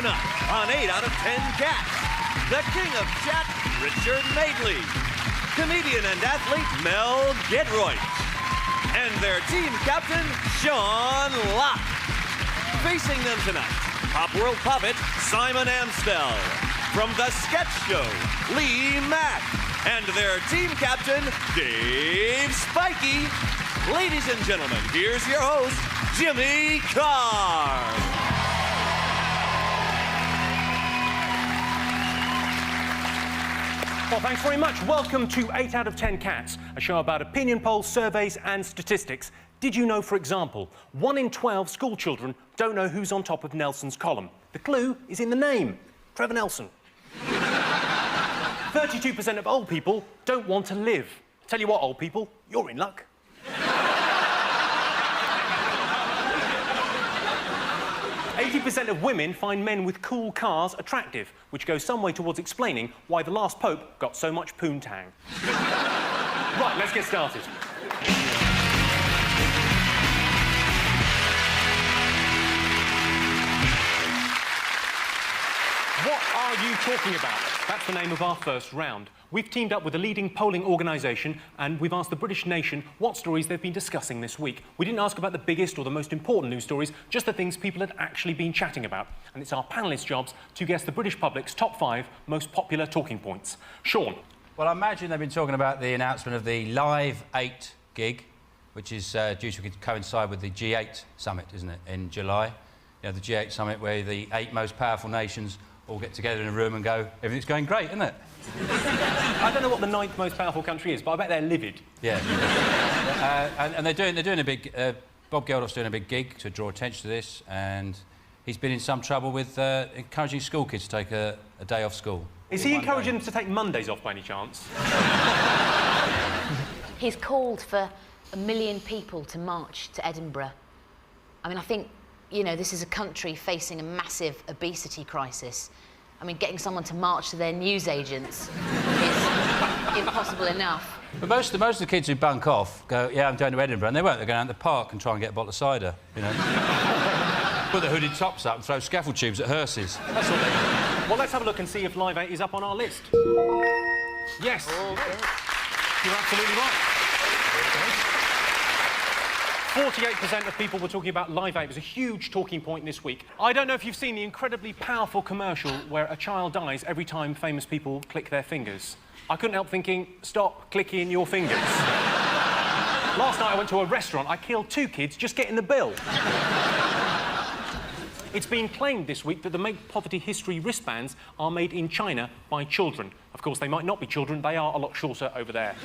Tonight, on 8 out of 10 Cats, the king of chat, Richard Madeley, comedian and athlete Mel Gedroych, and their team captain, Sean Locke. Facing them tonight, Pop World Puppet, Simon Amstel. From the sketch show, Lee Mack. And their team captain, Dave Spikey. Ladies and gentlemen, here's your host, Jimmy Carr. Well, thanks very much. Welcome to 8 out of 10 Cats, a show about opinion polls, surveys and statistics. Did you know, for example, 1 in 12 school children don't know who's on top of Nelson's column? The clue is in the name, Trevor Nelson. 32% of old people don't want to live. Tell you what, old people, you're in luck. 80% of women find men with cool cars attractive, which goes some way towards explaining why the last Pope got so much poontang. Right, let's get started. What are you talking about? That's the name of our first round. We've teamed up with a leading polling organisation and we've asked the British nation what stories they've been discussing this week. We didn't ask about the biggest or the most important news stories, just the things people had actually been chatting about. And it's our panellists' jobs to guess the British public's top 5 most popular talking points. Sean? Well, I imagine they've been talking about the announcement of the Live 8 gig, which is due to coincide with the G8 summit, isn't it, in July? You know, the G8 summit where the 8 most powerful nations all get together in a room and go, everything's going great, isn't it? I don't know what the 9th most powerful country is, but I bet they're livid. Yeah. And they're doing a big... Bob Geldof's doing a big gig to draw attention to this, and he's been in some trouble with encouraging school kids to take a day off school. Is he encouraging them to take Mondays off by any chance? He's called for 1 million people to march to Edinburgh. I mean, I think, you know, this is a country facing a massive obesity crisis. I mean, getting someone to march to their newsagents is impossible enough. But most of the kids who bunk off go, yeah, I'm going to Edinburgh, and they won't. They're going out to the park and try and get a bottle of cider, you know. Put the hooded tops up and throw scaffold tubes at hearses. That's what they do. Well, let's have a look and see if Live 8 is up on our list. Yes. Oh, okay. You're absolutely right. 48% of people were talking about Live 8. It was a huge talking point this week. I don't know if you've seen the incredibly powerful commercial where a child dies every time famous people click their fingers. I couldn't help thinking, stop clicking your fingers. Last night I went to a restaurant. I killed 2 kids just getting the bill. It's been claimed this week that the Make Poverty History wristbands are made in China by children. Of course, they might not be children. They are a lot shorter over there.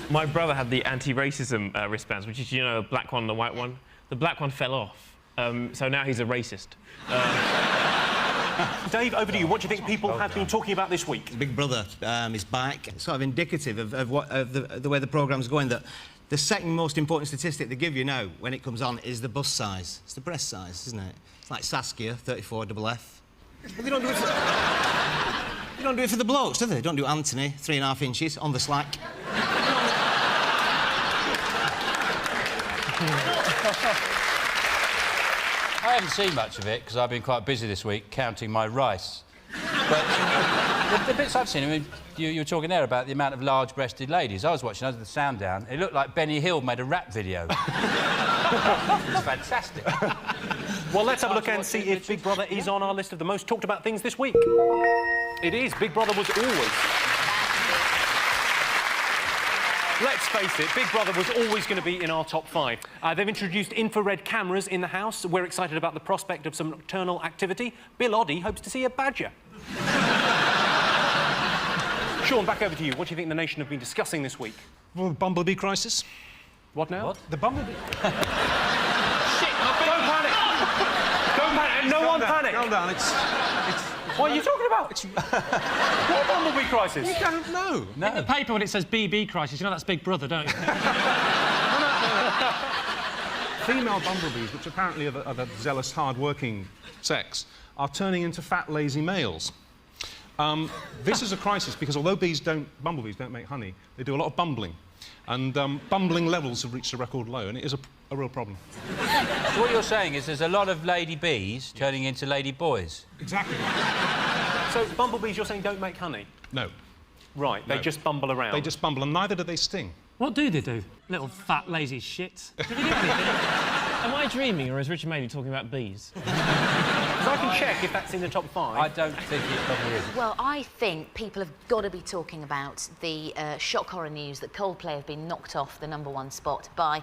My brother had the anti-racism wristbands, which is, you know, a black one and a white one. The black one fell off, so now he's a racist. Dave, over to you. What do you think people have been talking about this week? Big Brother is back. It's sort of indicative of the way the programme's going, that the second most important statistic they give you now, when it comes on, is the bust size. It's the breast size, isn't it? It's like Saskia, 34 double F. But they don't do it for... They don't do it for the blokes, do they? They don't do Anthony, 3.5 inches, on the slack. I haven't seen much of it because I've been quite busy this week counting my rice. But the bits I've seen, I mean, you were talking there about the amount of large-breasted ladies. I was watching under the sound down. It looked like Benny Hill made a rap video. It's fantastic. Well, let's have a look and see if Big Brother is on our list of the most talked about things this week. It is. Big Brother was always... Let's face it, Big Brother was always going to be in our top 5. They've introduced infrared cameras in the house. We're excited about the prospect of some nocturnal activity. Bill Oddie hopes to see a badger. Sean, back over to you. What do you think the nation have been discussing this week? Well, the Bumblebee crisis. What now? What? The Bumblebee... Shit! Don't panic! Don't panic! No one panic! Calm down, it's... What are you talking about? What Bumblebee crisis? You don't know. No. In the paper, when it says BB crisis, you know that's Big Brother, don't you? Female bumblebees, which apparently are the zealous, hard-working sex, are turning into fat, lazy males. This is a crisis because although bumblebees don't make honey, they do a lot of bumbling. And bumbling levels have reached a record low, and it is a real problem. So what you're saying is there's a lot of lady bees turning into lady boys? Exactly. So bumblebees, you're saying, don't make honey? No. Right, they just bumble around. They just bumble, and neither do they sting. What do they do? Little fat, lazy shits. Did they do anything? Am I dreaming, or is Richard Madeley talking about bees? Because I can check if that's in the top 5. I don't think it probably is. Well, I think people have got to be talking about the shock horror news that Coldplay have been knocked off the #1 spot by...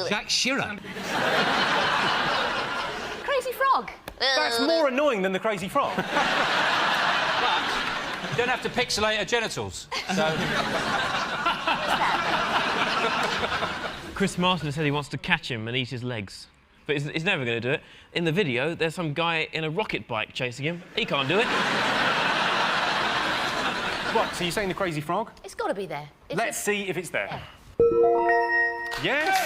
Jack Shearer. Crazy Frog. That's more annoying than the Crazy Frog. You don't have to pixelate her genitals, so... Chris Martin said he wants to catch him and eat his legs. But he's never going to do it. In the video, there's some guy in a rocket bike chasing him. He can't do it. What, so you're saying the Crazy Frog? It's got to be there. Let's see if it's there. Yes!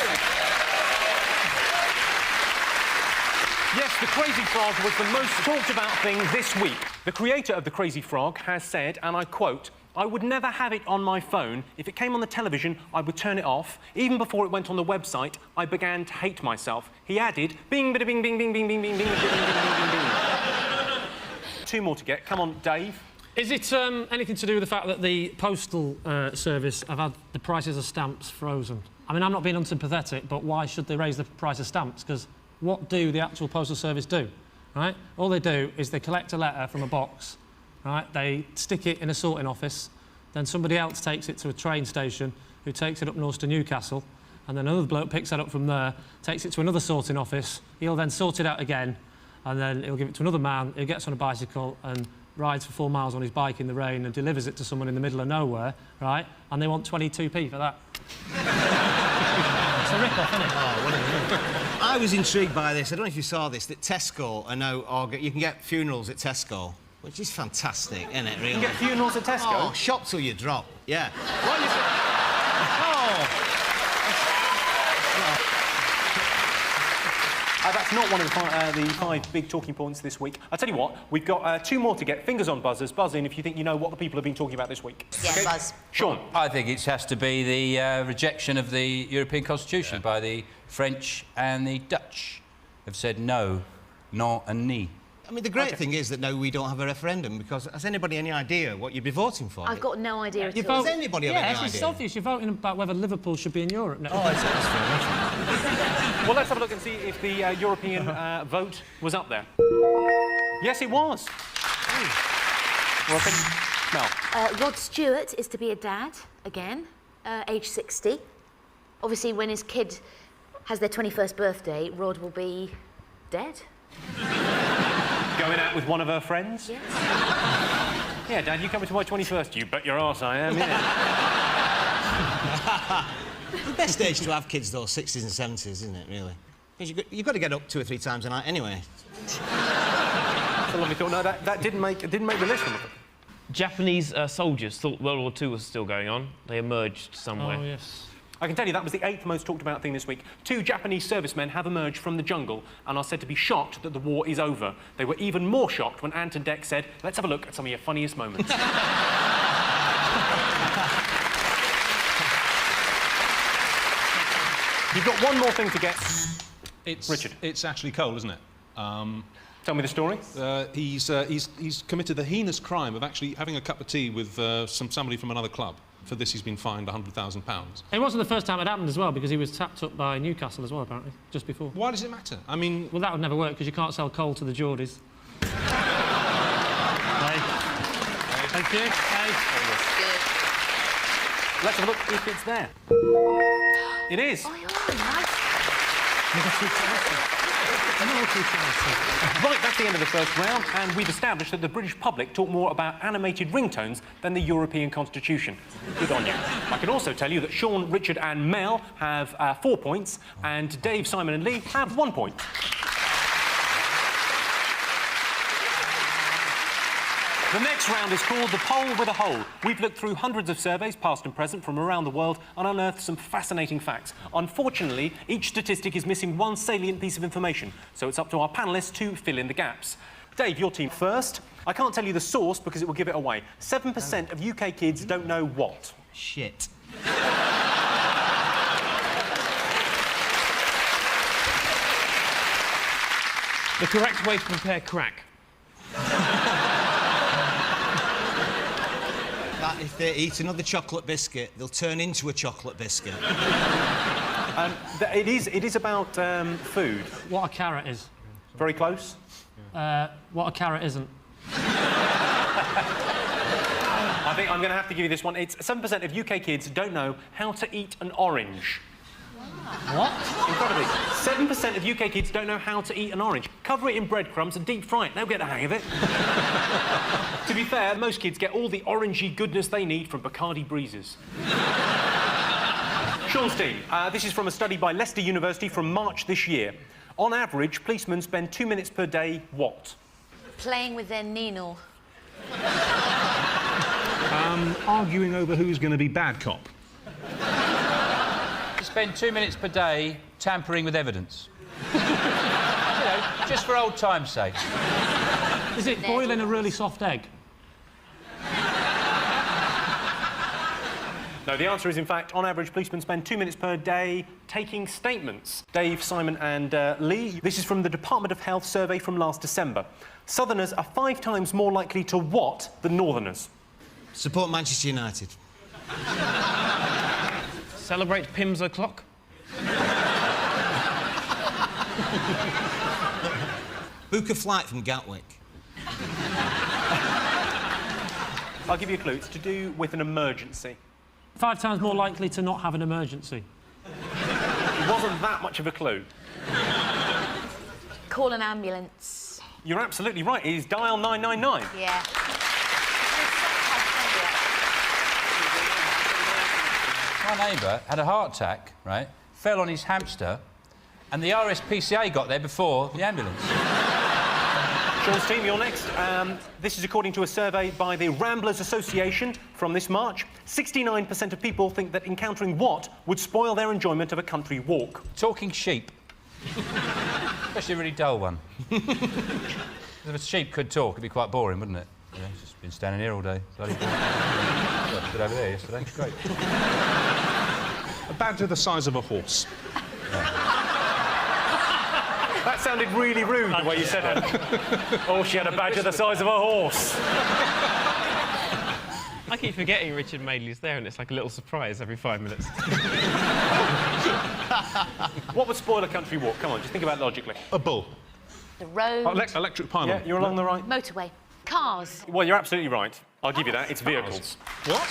Yes, the Crazy Frog was the most talked about thing this week. The creator of the Crazy Frog has said, and I quote, "I would never have it on my phone. If it came on the television, I would turn it off. Even before it went on the website, I began to hate myself." He added, "Bing, bada, bing, bing, bing, bing, bing, bing, bing, bing, bing, bing, bing, bing." 2 more to get. Come on, Dave. Is it anything to do with the fact that the postal service have had the prices of stamps frozen? I mean, I'm not being unsympathetic, but why should they raise the price of stamps? Because what do the actual postal service do, right? All they do is they collect a letter from a box, right? They stick it in a sorting office, then somebody else takes it to a train station, who takes it up north to Newcastle, and then another bloke picks that up from there, takes it to another sorting office, he'll then sort it out again, and then he'll give it to another man, who gets on a bicycle and rides for 4 miles on his bike in the rain and delivers it to someone in the middle of nowhere, right? And they want 22p for that. It's a rip-off, isn't it? Oh, what a I was intrigued by this. I don't know if you saw this, that Tesco are now... you can get funerals at Tesco, which is fantastic, isn't it, really? You can get funerals at Tesco? Oh, shop till you drop, yeah. What is it? Oh! That's not one of the 5 big talking points this week. I'll tell you what, we've got 2 more to get. Fingers on buzzers. Buzz in if you think you know what the people have been talking about this week. Yeah, okay? buzz. Sean. I think it has to be the rejection of the European Constitution by the French and the Dutch. Have said no, non and ni. I mean, the great thing is that now we don't have a referendum, because has anybody any idea what you'd be voting for? I've got no idea at all. Does anybody have any idea? It's obvious. You're voting about whether Liverpool should be in Europe now. Oh, it's Well, let's have a look and see if the European vote was up there. Yes, it was. Mel. Rod Stewart is to be a dad again, age 60. Obviously, when his kid has their 21st birthday, Rod will be dead. Going out with one of her friends? Yes. Yeah, Dad, you coming to my 21st? You bet your arse I am, yeah. The best age to have kids, though, 60s and 70s, isn't it, really? Because you've got to get up 2 or 3 times a night anyway. That's a lovely thought. No, that didn't make the list. Japanese soldiers thought World War II was still going on. They emerged somewhere. Oh, yes. I can tell you that was the 8th most talked about thing this week. 2 Japanese servicemen have emerged from the jungle and are said to be shocked that the war is over. They were even more shocked when Ant and Dec said, "Let's have a look at some of your funniest moments." You've got one more thing to get. Richard. It's actually Cole, isn't it? Tell me the story. He's committed the heinous crime of actually having a cup of tea with somebody from another club. For this, he's been fined £100,000. It wasn't the first time it happened as well, because he was tapped up by Newcastle as well, apparently, just before. Why does it matter? I mean... Well, that would never work, because you can't sell coal to the Geordies. Hey. Thank you. Hey. Let's have a look if it's there. It is. Oh, you're nice. Right, that's the end of the first round, and we've established that the British public talk more about animated ringtones than the European Constitution. Good on you. I can also tell you that Sean, Richard and Mel have 4 points, and Dave, Simon and Lee have 1 point. The next round is called The Poll with a Hole. We've looked through hundreds of surveys, past and present, from around the world and unearthed some fascinating facts. Unfortunately, each statistic is missing one salient piece of information, so it's up to our panellists to fill in the gaps. Dave, your team first. I can't tell you the source because it will give it away. 7% of UK kids don't know what? Shit. The correct way to prepare crack. That if they eat another chocolate biscuit, they'll turn into a chocolate biscuit. It is about food. What a carrot is. Very close. What a carrot isn't. I think I'm going to have to give you this one. It's 7% of UK kids don't know how to eat an orange. What? Incredibly. 7% of UK kids don't know how to eat an orange. Cover it in breadcrumbs and deep fry it. They'll get the hang of it. To be fair, most kids get all the orangey goodness they need from Bacardi breezes. Sean's team. This is from a study by Leicester University from March this year. On average, policemen spend 2 minutes per day what? Playing with their needle. Arguing over who's going to be bad cop. Spend 2 minutes per day tampering with evidence. You know, just for old time's sake. Is it boiling a really soft egg? No, the answer is, in fact, on average, policemen spend 2 minutes per day taking statements. Dave, Simon and Lee, this is from the Department of Health survey from last December. Southerners are 5 times more likely to what than Northerners? Support Manchester United. Celebrate Pimm's o'clock. Book a flight from Gatwick. I'll give you a clue. It's to do with an emergency. 5 times more likely to not have an emergency. It wasn't that much of a clue. Call an ambulance. You're absolutely right. It is dial 999. Yeah. My neighbour had a heart attack, right? Fell on his hamster, and the RSPCA got there before the ambulance. Sean's team, you're next. This is according to a survey by the Ramblers Association from this March. 69% of people think that encountering what would spoil their enjoyment of a country walk? Talking sheep. Especially a really dull one. If a sheep could talk, it'd be quite boring, wouldn't it? You know, it's just been standing here all day. Bloody boring. Got over there yesterday. Great. A badger the size of a horse. That sounded really rude, the way you said it. Oh, she had a badger the size of a horse. I keep forgetting Richard Madeley's there, and it's like a little surprise every 5 minutes. What would spoil a country walk? Come on, just think about it logically. A bull. The road. Electric pylon. Yeah, you're along the right. Motorway. Cars. Well, you're absolutely right. I'll give you that. It's vehicles. What?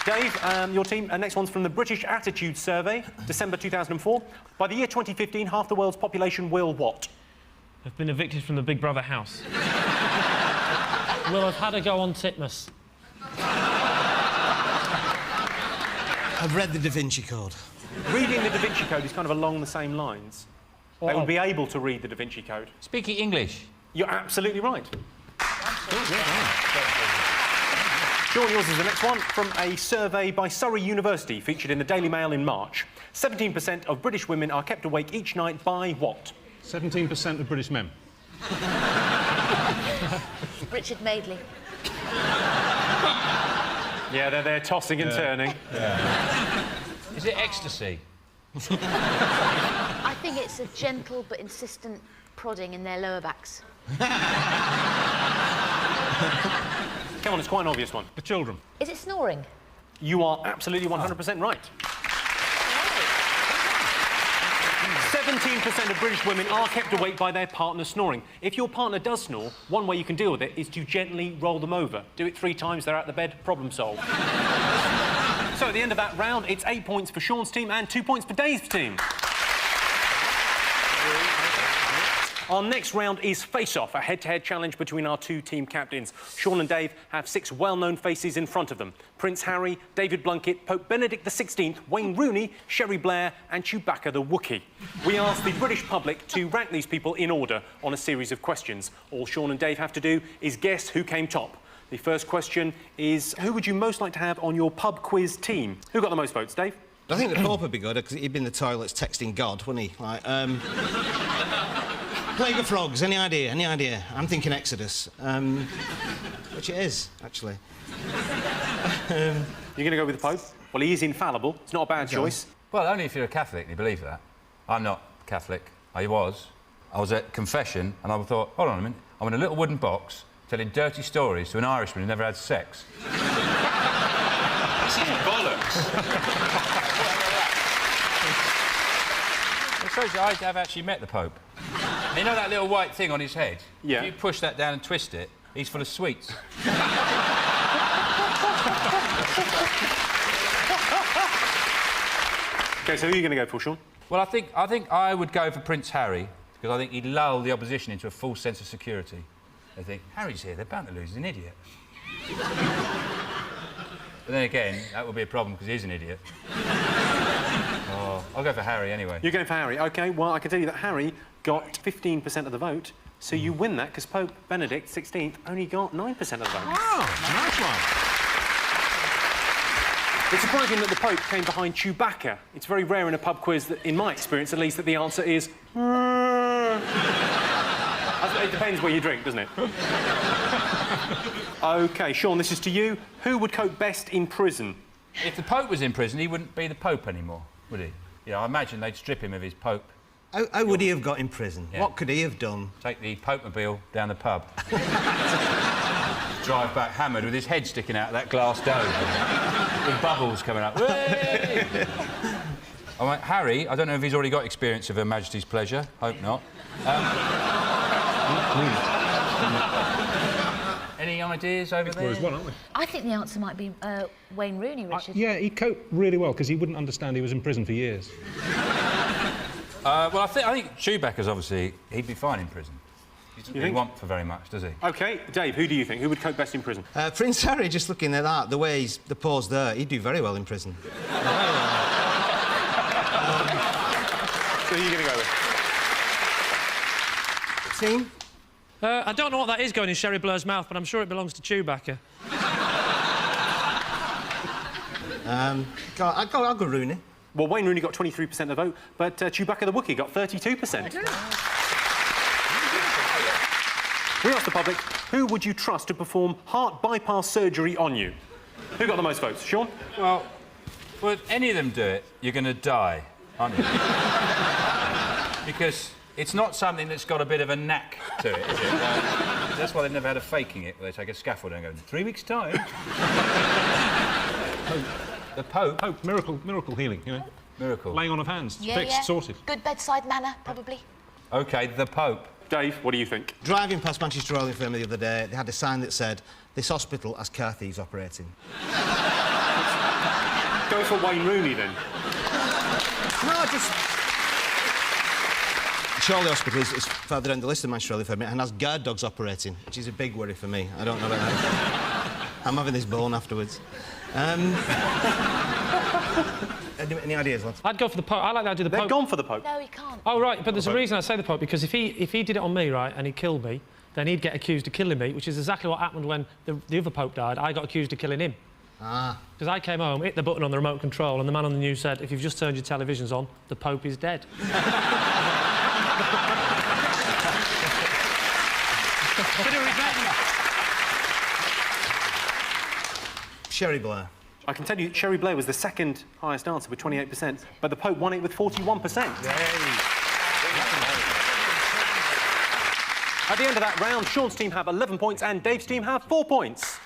Dave, your team. Next one's from the British Attitude Survey, December 2004. By the year 2015, half the world's population will what? Have been evicted from the Big Brother house. Will have had a go on Titmus. I've read the Da Vinci Code. Reading the Da Vinci Code is kind of along the same lines. They will be able to read the Da Vinci Code. Speaking English. You're absolutely right. Sean, yours is the next one, from a survey by Surrey University, featured in the Daily Mail in March. 17% of British women are kept awake each night by what? 17% of British men. Richard Madeley. Yeah, they're there tossing and turning. Yeah. Is it ecstasy? I think it's a gentle but insistent prodding in their lower backs. Come on, it's quite an obvious one. The children. Is it snoring? You are absolutely 100% right. 17% of British women are kept awake by their partner snoring. If your partner does snore, one way you can deal with it is to gently roll them over. Do it 3 times, they're out the bed, problem solved. So at the end of that round, it's 8 points for Sean's team and 2 points for Dave's team. Our next round is face-off, a head-to-head challenge between our two team captains. Sean and Dave have 6 well-known faces in front of them. Prince Harry, David Blunkett, Pope Benedict XVI, Wayne Rooney, Sherry Blair and Chewbacca the Wookiee. We asked the British public to rank these people in order on a series of questions. All Sean and Dave have to do is guess who came top. The first question is, who would you most like to have on your pub quiz team? Who got the most votes, Dave? I think the Pope would be good, because he'd be in the toilets texting God, wouldn't he? Like, Plague of Frogs, any idea? Any idea? I'm thinking Exodus. Which it is, actually. You're going to go with the Pope? Well, he is infallible. It's not a bad choice. Well, only if you're a Catholic, you believe that. I'm not Catholic. I was. I was at confession, and I thought, hold on a minute, I'm in a little wooden box telling dirty stories to an Irishman who never had sex. This is bollocks. It shows you I have actually met the Pope. And you know that little white thing on his head? Yeah. If you push that down and twist it, he's full of sweets. OK, so who are you going to go for, Sean? Well, I think I would go for Prince Harry, because I think he'd lull the opposition into a false sense of security. They think, Harry's here, they're bound to lose, he's an idiot. But then again, that would be a problem, because he is an idiot. Oh, I'll go for Harry anyway. You're going for Harry? OK, well, I can tell you that Harry got 15% of the vote, so you win that, because Pope Benedict XVI only got 9% of the vote. Oh, nice one. It's surprising that the Pope came behind Chewbacca. It's very rare in a pub quiz, that, in my experience at least, that the answer is... It depends where you drink, doesn't it? OK, Sean, this is to you. Who would cope best in prison? If the Pope was in prison, he wouldn't be the Pope anymore, would he? You know, I imagine they'd strip him of his Pope. How would he have got in prison? Yeah. What could he have done? Take the Pope-mobile down the pub. Drive back hammered with his head sticking out of that glass dome. With bubbles coming up. I went, Harry, I don't know if he's already got experience of Her Majesty's pleasure. Hope not. Any ideas over there? Well, aren't we? I think the answer might be Wayne Rooney, Richard. Yeah, he'd cope really well, because he wouldn't understand he was in prison for years. Well, I think Chewbacca's obviously... He'd be fine in prison. He doesn't really want for very much, does he? OK, Dave, who do you think? Who would cope best in prison? Prince Harry, just looking at that, the way the pose there, he'd do very well in prison. So who are you going to go with? Team? I don't know what that is going in Sherry Blair's mouth, but I'm sure it belongs to Chewbacca. I'll go Rooney. Well, Wayne Rooney got 23% of the vote, but Chewbacca the Wookiee got 32%. We asked the public, who would you trust to perform heart bypass surgery on you? Who got the most votes? Sean? Well, if any of them do it, you're going to die, aren't you? Because it's not something that's got a bit of a knack to it, is it? That's why they've never had a faking it, where they take a scaffold and go, in 3 weeks' time. The Pope? Pope, miracle healing, you know? Miracle. Laying on of hands, Yeah, fixed, yeah. sorted. Good bedside manner, probably. OK, the Pope. Dave, what do you think? Driving past Manchester Royal Infirmary the other day, they had a sign that said, "This hospital has car thieves operating." Go for Wayne Rooney, then. No, just... Chorley Hospital is further down the list of Manchester Royal Infirmary and has guard dogs operating, which is a big worry for me. I don't know about that. I'm having this bone afterwards. Any ideas, lads? I'd go for the Pope. I like the idea of the They've Pope. gone for the Pope. No, he can't. Oh, right, but there's a reason I say the Pope, because if he did it on me, right, and he killed me, then he'd get accused of killing me, which is exactly what happened when the other Pope died. I got accused of killing him. Ah. Because I came home, hit the button on the remote control, and the man on the news said, if you've just turned your televisions on, the Pope is dead. Sherry Blair. I can tell you, Sherry Blair was the second highest answer with 28%, but the Pope won it with 41%. At the end of that round, Sean's team have 11 points and Dave's team have 4 points.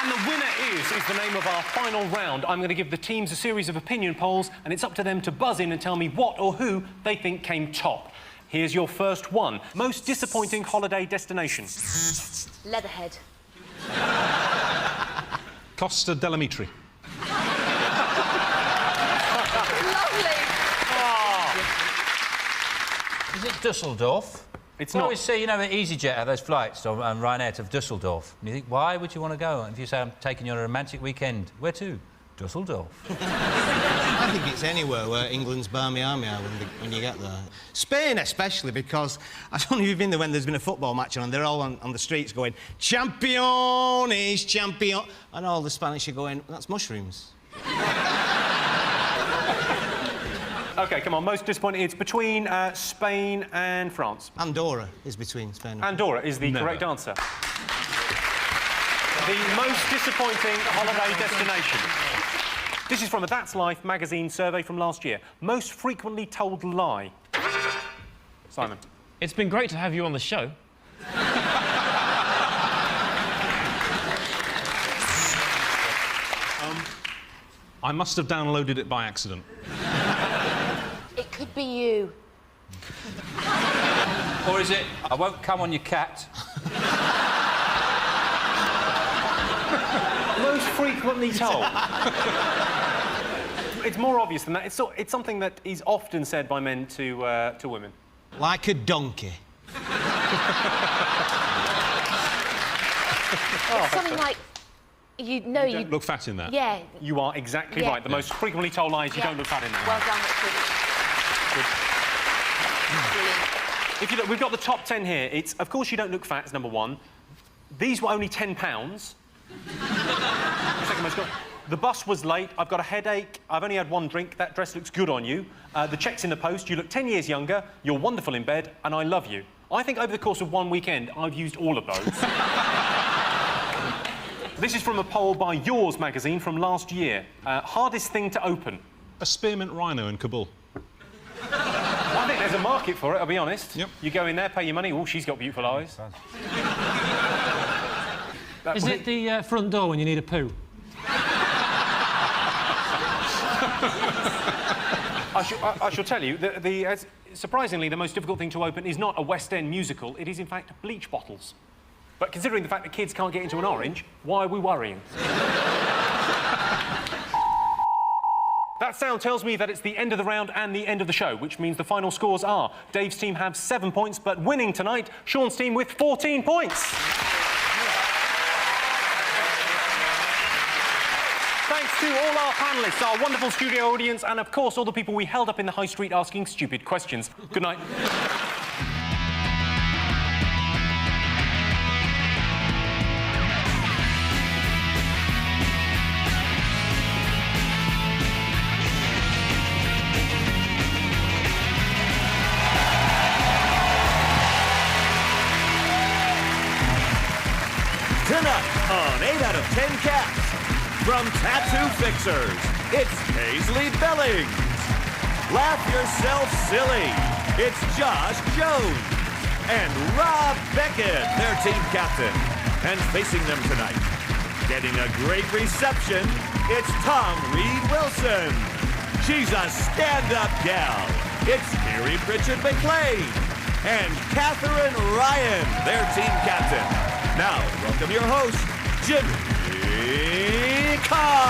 And the winner is the name of our final round. I'm going to give the teams a series of opinion polls, and it's up to them to buzz in and tell me what or who they think came top. Here's your first one. Most disappointing holiday destination. Leatherhead. Costa Delamitri. Dusseldorf. It's You not. always see, you know, at EasyJet have those flights on Ryanair to Dusseldorf. And you think, why would you want to go? And if you say, I'm taking you on a romantic weekend, where to? Dusseldorf. I think it's anywhere where England's barmy army are when you get there. Spain especially, because I don't know if you've been there when there's been a football match on and they're all on the streets going, Championes, champion... And all the Spanish are going, that's mushrooms. OK, come on, most disappointing. It's between Spain and France. Andorra is between Spain and... Andorra is the correct answer. The most disappointing holiday destination. This is from a That's Life magazine survey from last year. Most frequently told lie. Simon. It's been great to have you on the show. I must have downloaded it by accident. It could be you. Or is it, I won't come on your cat? Most frequently told. It's more obvious than that. It's something that is often said by men to women. Like a donkey. Something like... You Don't look fat in that. Yeah. You are exactly Yeah. right. The most frequently told lie is you Yeah. don't look fat in that. Well done, Richard. Brilliant. If you look, we've got the top 10 here. It's, of course, you don't look fat, is number one. These were only £10. Second most. The bus was late. I've got a headache. I've only had one drink. That dress looks good on you. The check's in the post. You look 10 years younger. You're wonderful in bed, and I love you. I think over the course of one weekend, I've used all of those. This is from a poll by Yours magazine from last year. Hardest thing to open. A spearmint rhino in Kabul. I think there's a market for it, I'll be honest. Yep. You go in there, pay your money. Oh, she's got beautiful eyes. Is it the front door when you need a poo? I shall tell you, surprisingly, the most difficult thing to open is not a West End musical. It is, in fact, bleach bottles. But considering the fact that kids can't get into an orange, why are we worrying? That sound tells me that it's the end of the round and the end of the show, which means the final scores are Dave's team have 7 points, but winning tonight, Sean's team with 14 points. Thanks to all our panellists, our wonderful studio audience, and of course all the people we held up in the high street asking stupid questions. Good night. Tonight on 8 out of 10 Cats, from Tattoo Fixers, it's Paisley Bellings. Laugh Yourself Silly, it's Josh Jones. And Rob Beckett, their team captain. And facing them tonight, getting a great reception, it's Tom Reed Wilson. She's a stand-up gal. It's Mary Pritchard McLean. And Catherine Ryan, their team captain. Now, welcome your host, Jimmy Carr.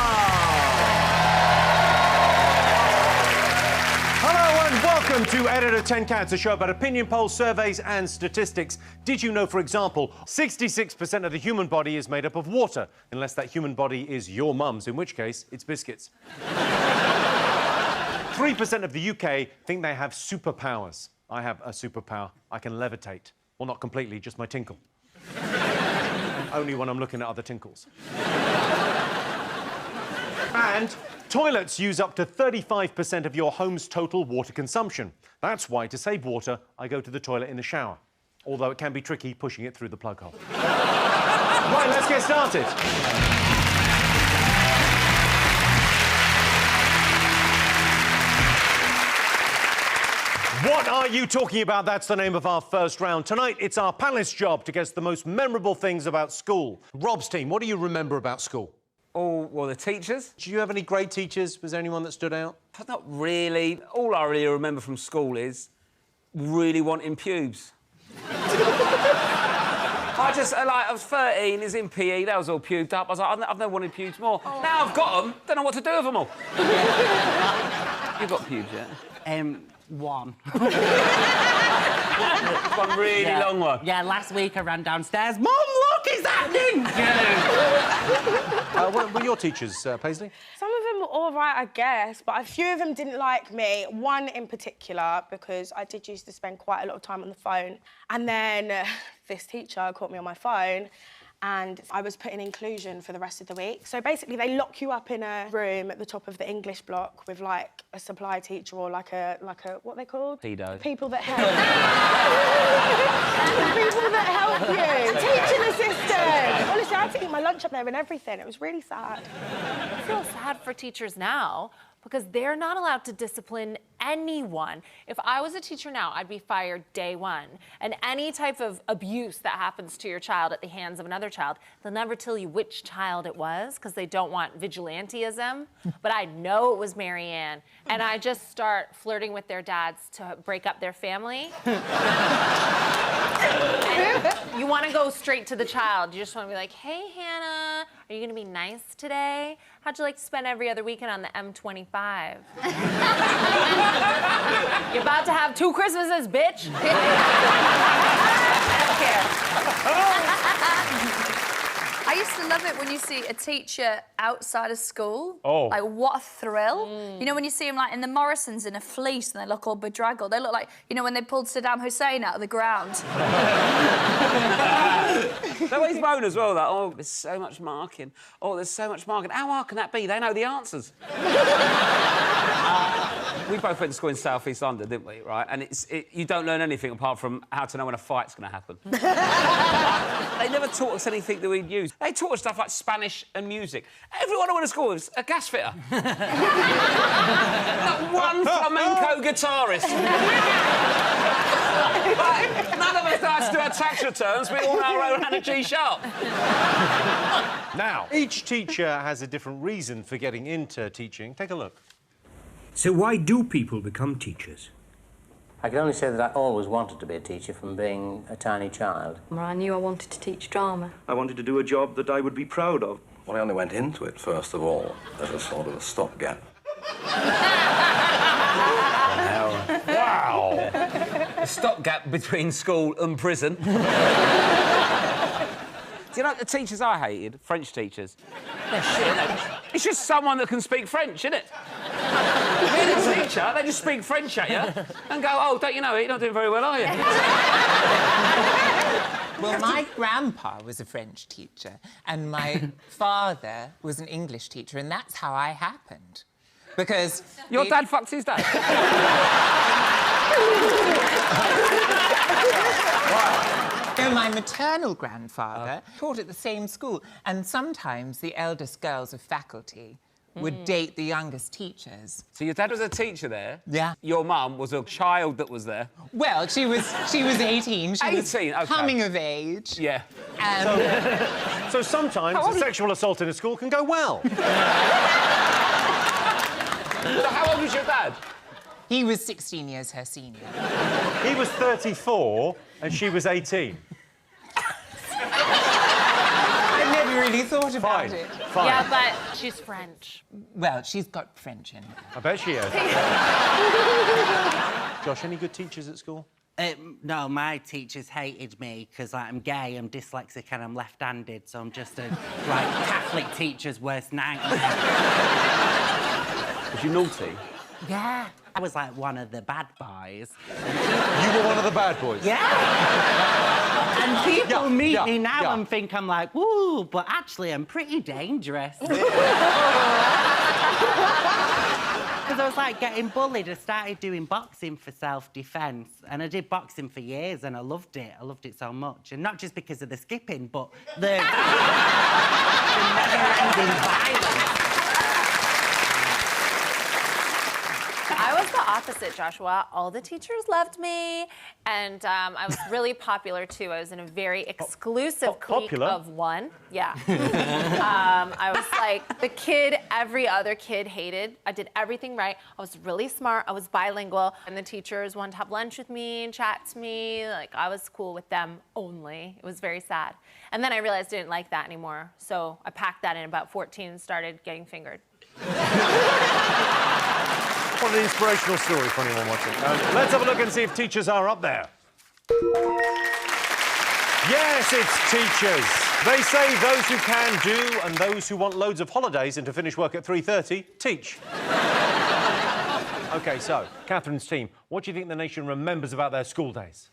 Hello and welcome to 8 out of 10 Cats, a show about opinion polls, surveys and statistics. Did you know, for example, 66% of the human body is made up of water, unless that human body is your mum's, in which case it's biscuits. 3% of the UK think they have superpowers. I have a superpower. I can levitate. Well, not completely, just my tinkle. Only when I'm looking at other tinkles. And toilets use up to 35% of your home's total water consumption. That's why, to save water, I go to the toilet in the shower. Although it can be tricky pushing it through the plug hole. Right, let's get started. What are you talking about? That's the name of our first round. Tonight, it's our panellist's job to guess the most memorable things about school. Rob's team, what do you remember about school? Oh, well, the teachers? Do you have any great teachers? Was there anyone that stood out? Not really. All I really remember from school is really wanting pubes. I was 13, is in PE, that was all pubed up. I was like, I've never wanted pubes more. Now I've got them, don't know what to do with them all. You've got pubes yet? One. It's one really long one. Yeah, last week I ran downstairs. Mum, look, it's happening! What were your teachers, Paisley? Some of them were all right, I guess, but a few of them didn't like me. One in particular, because I did used to spend quite a lot of time on the phone. And then this teacher caught me on my phone, and I was put in inclusion for the rest of the week. So basically, they lock you up in a room at the top of the English block with, like, a supply teacher or, like a what are they called? Pedo. People that help. People that help you. Teaching assistant. Honestly, I had to eat my lunch up there and everything. It was really sad. I feel sad for teachers now because they're not allowed to discipline anyone. If I was a teacher now, I'd be fired day one. And any type of abuse that happens to your child at the hands of another child, they'll never tell you which child it was because they don't want vigilantism. But I know it was Marianne. And I just start flirting with their dads to break up their family. And you want to go straight to the child. You just want to be like, hey, Hannah, are you going to be nice today? How'd you like to spend every other weekend on the M25? You're about to have 2 Christmases, bitch. I don't care. I used to love it when you see a teacher outside of school. Oh. Like, what a thrill. You know, when you see them, like, in the Morrisons in a fleece and they look all bedraggled. They look like, you know, when they pulled Saddam Hussein out of the ground. They always moan as well, that, oh, there's so much marking. Oh, there's so much marking. How hard can that be? They know the answers. We both went to school in South East London, didn't we, right? And you don't learn anything apart from how to know when a fight's going to happen. They never taught us anything that we'd use. They taught us stuff like Spanish and music. Everyone I went to school was a gas fitter. Not one flamenco guitarist. Like, none of us had to do our tax returns. We all know our own G-sharp. Now, each teacher has a different reason for getting into teaching. Take a look. So why do people become teachers? I can only say that I always wanted to be a teacher from being a tiny child. I knew I wanted to teach drama. I wanted to do a job that I would be proud of. Well, I only went into it, first of all, as a sort of a stopgap. Wow! A stopgap between school and prison. Do you know the teachers I hated? French teachers. They're shit, isn't it? It's just someone that can speak French, isn't it? Being a teacher, they just speak French at you and go, oh, don't you know it? You're not doing very well, are you? Well, my grandpa was a French teacher and my father was an English teacher, and that's how I happened. Because... Your dad fucked his dad? So my maternal grandfather taught at the same school, and sometimes the eldest girls of faculty would date the youngest teachers. So your dad was a teacher there? Yeah. Your mum was a child that was there? Well, she was 18. She was okay. coming of age. Yeah. So sometimes a sexual assault in a school can go well. So how old was your dad? He was 16 years her senior. He was 34 and she was 18. I never really thought about it. Fine. Yeah, but she's French. Well, she's got French in her. I bet she is. Josh, any good teachers at school? No, my teachers hated me because I'm gay, I'm dyslexic and I'm left-handed, so I'm just a, Catholic teacher's worst nightmare. Was you naughty? Yeah. I was like one of the bad boys. You were one of the bad boys? Yeah. And people meet me now and think I'm like, woo, but actually I'm pretty dangerous. Because I was like getting bullied. I started doing boxing for self-defence, and I did boxing for years and I loved it. I loved it so much. And not just because of the skipping, but the never-ending violence. I was the opposite, Joshua. All the teachers loved me, and I was really popular, too. I was in a very exclusive clique of one. Yeah. I was like the kid every other kid hated. I did everything right. I was really smart. I was bilingual. And the teachers wanted to have lunch with me and chat to me. Like, I was cool with them only. It was very sad. And then I realized I didn't like that anymore. So I packed that in about 14 and started getting fingered. What an inspirational story for anyone watching. Let's have a look and see if teachers are up there. Yes, it's teachers. They say those who can do and those who want loads of holidays and to finish work at 3:30, teach. OK, so, Catherine's team, what do you think the nation remembers about their school days?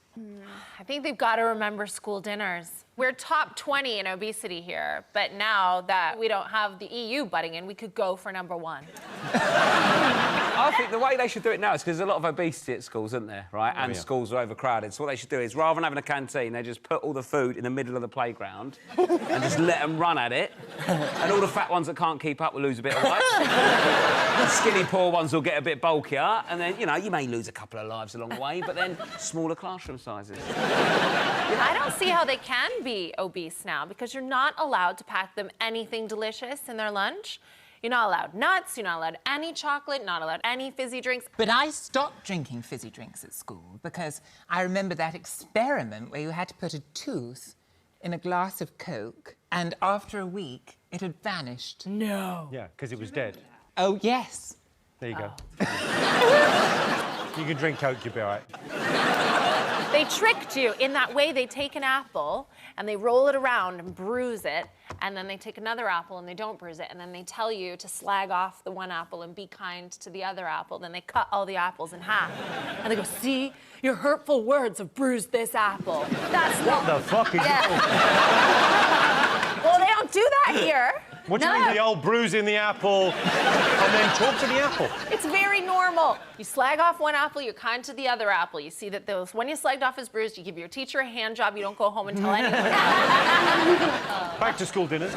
I think they've got to remember school dinners. We're top 20 in obesity here, but now that we don't have the EU butting in, we could go for #1. I think the way they should do it now is because there's a lot of obesity at schools, isn't there, right? And schools are overcrowded. So what they should do is, rather than having a canteen, they just put all the food in the middle of the playground and just let them run at it. And all the fat ones that can't keep up will lose a bit of weight. The skinny, poor ones will get a bit bulkier. And then, you know, you may lose a couple of lives along the way, but then smaller classroom sizes. I don't see how they can be obese now, because you're not allowed to pack them anything delicious in their lunch. You're not allowed nuts, you're not allowed any chocolate, not allowed any fizzy drinks. But I stopped drinking fizzy drinks at school because I remember that experiment where you had to put a tooth in a glass of Coke, and after a week, it had vanished. No. Yeah, because it was dead. Oh, yes. There you go. You can drink Coke, you'll be all right. They tricked you. In that way, they take an apple and they roll it around and bruise it, and then they take another apple and they don't bruise it, and then they tell you to slag off the one apple and be kind to the other apple. Then they cut all the apples in half. And they go, see, your hurtful words have bruised this apple. That's what the fuck are you talking? Well, they don't do that here. What do you mean, the old bruising the apple and then talk to the apple? It's very normal. You slag off one apple, you're kind to the other apple. You see that those one you slagged off is bruised, you give your teacher a hand job, you don't go home and tell anyone. Back to school dinners.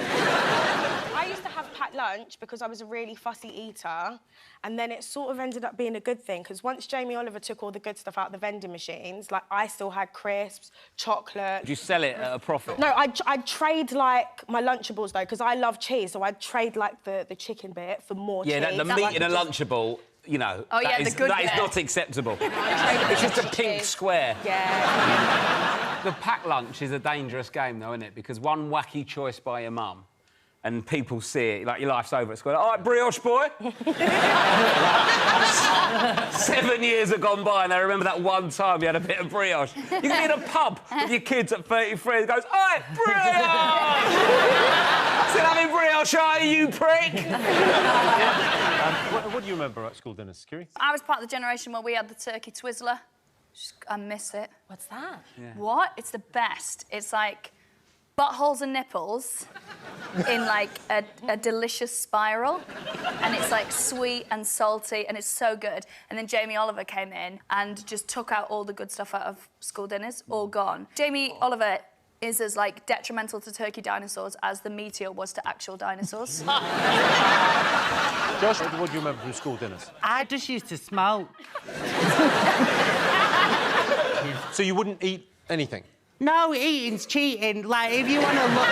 I used to have packed lunch because I was a really fussy eater, and then it sort of ended up being a good thing, because once Jamie Oliver took all the good stuff out of the vending machines, like, I still had crisps, chocolate... Did you sell it at a profit? No, I'd trade, like, my Lunchables, though, because I love cheese, so I'd trade, like, the chicken bit for more cheese. Yeah, the meat in a Lunchable, you know, oh, that yeah, is bit. not acceptable. It's just a pink square. Yeah. The packed lunch is a dangerous game, though, isn't it? Because one wacky choice by your mum, and people see it, like, your life's over at school. All right, brioche boy. 7 years have gone by, and I remember that one time you had a bit of brioche. You can be in a pub with your kids at 33 and goes, all right, brioche! Still having brioche, are you, prick? What do you remember at school dinners, Kiri? I was part of the generation where we had the turkey Twizzler. I miss it. What's that? Yeah. What? It's the best. It's like buttholes and nipples in like a delicious spiral, and it's like sweet and salty, and it's so good. And then Jamie Oliver came in and just took out all the good stuff out of school dinners, all gone. Jamie Oliver is as like detrimental to turkey dinosaurs as the meteor was to actual dinosaurs. Josh, what do you remember from school dinners? I just used to smoke. So you wouldn't eat anything? No, eating's cheating. Like, if you want to look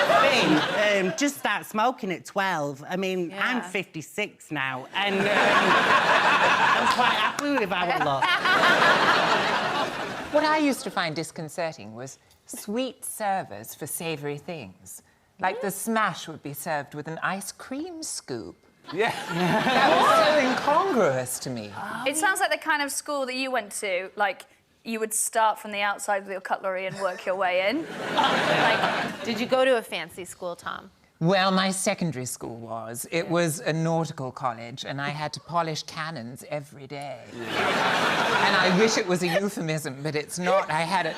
thin, just start smoking at 12. I mean, I'm 56 now, and I'm quite happy with how I look. What I used to find disconcerting was sweet servers for savoury things. Like the smash would be served with an ice cream scoop. Yeah. That was so incongruous to me. It sounds like the kind of school that you went to, like, you would start from the outside with your cutlery and work your way in. Like, did you go to a fancy school, Tom? Well, my secondary school was. It was a nautical college, and I had to polish cannons every day. And I wish it was a euphemism, but it's not. I had a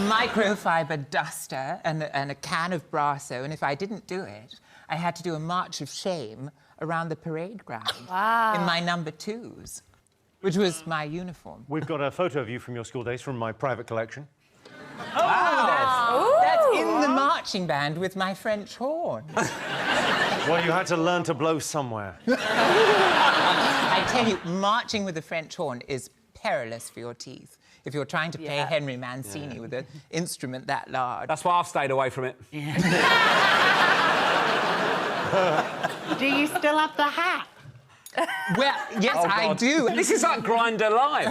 microfiber duster and a can of Brasso, and if I didn't do it, I had to do a march of shame around the parade ground in my number 2s, which was my uniform. We've got a photo of you from your school days from my private collection. That's in the marching band with my French horn. Well, you had to learn to blow somewhere. I tell you, marching with a French horn is perilous for your teeth if you're trying to play Henry Mancini with an instrument that large. That's why I've stayed away from it. Do you still have the hat? Well, yes, I do. This is like Grindr Live.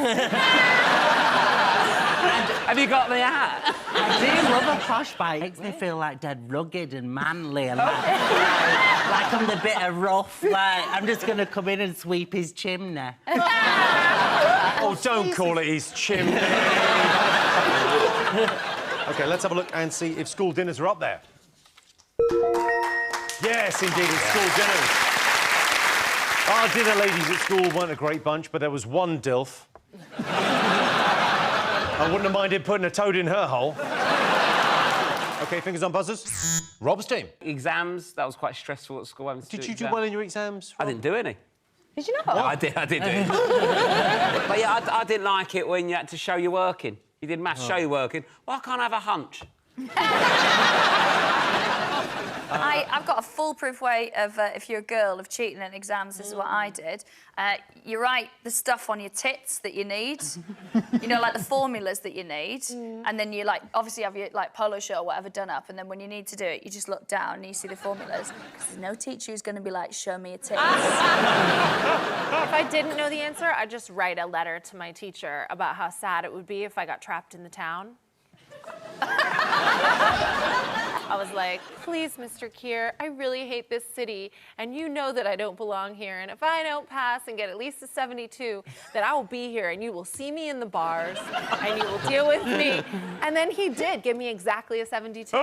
Have you got the hat? I do love a posh bike. It makes me feel like dead rugged and manly and like I'm the bit of rough. Like, I'm just going to come in and sweep his chimney. Oh, don't call it his chimney. OK, let's have a look and see if school dinners are up there. Yes, indeed, it's school dinners. Our dinner ladies at school weren't a great bunch, but there was one DILF. I wouldn't have minded putting a toad in her hole. OK, fingers on buzzers. Rob's team. Exams, that was quite stressful at school. Did you do well in your exams, Rob? I didn't do any. Did you not? No, I did do it. But yeah, I didn't like it when you had to show your working. You did maths, show your working. Well, I can't have a hunch. I've got a foolproof way of, if you're a girl, of cheating in exams. This is what I did. You write the stuff on your tits that you need, you know, like the formulas that you need, and then you, like, obviously have your, like, polo shirt or whatever done up, and then when you need to do it, you just look down and you see the formulas, because there's no teacher who's going to be like, show me your tits. If I didn't know the answer, I'd just write a letter to my teacher about how sad it would be if I got trapped in the town. I was like, please, Mr. Carr, I really hate this city, and you know that I don't belong here, and if I don't pass and get at least a 72, then I will be here, and you will see me in the bars, and you will deal with me. And then he did give me exactly a 72.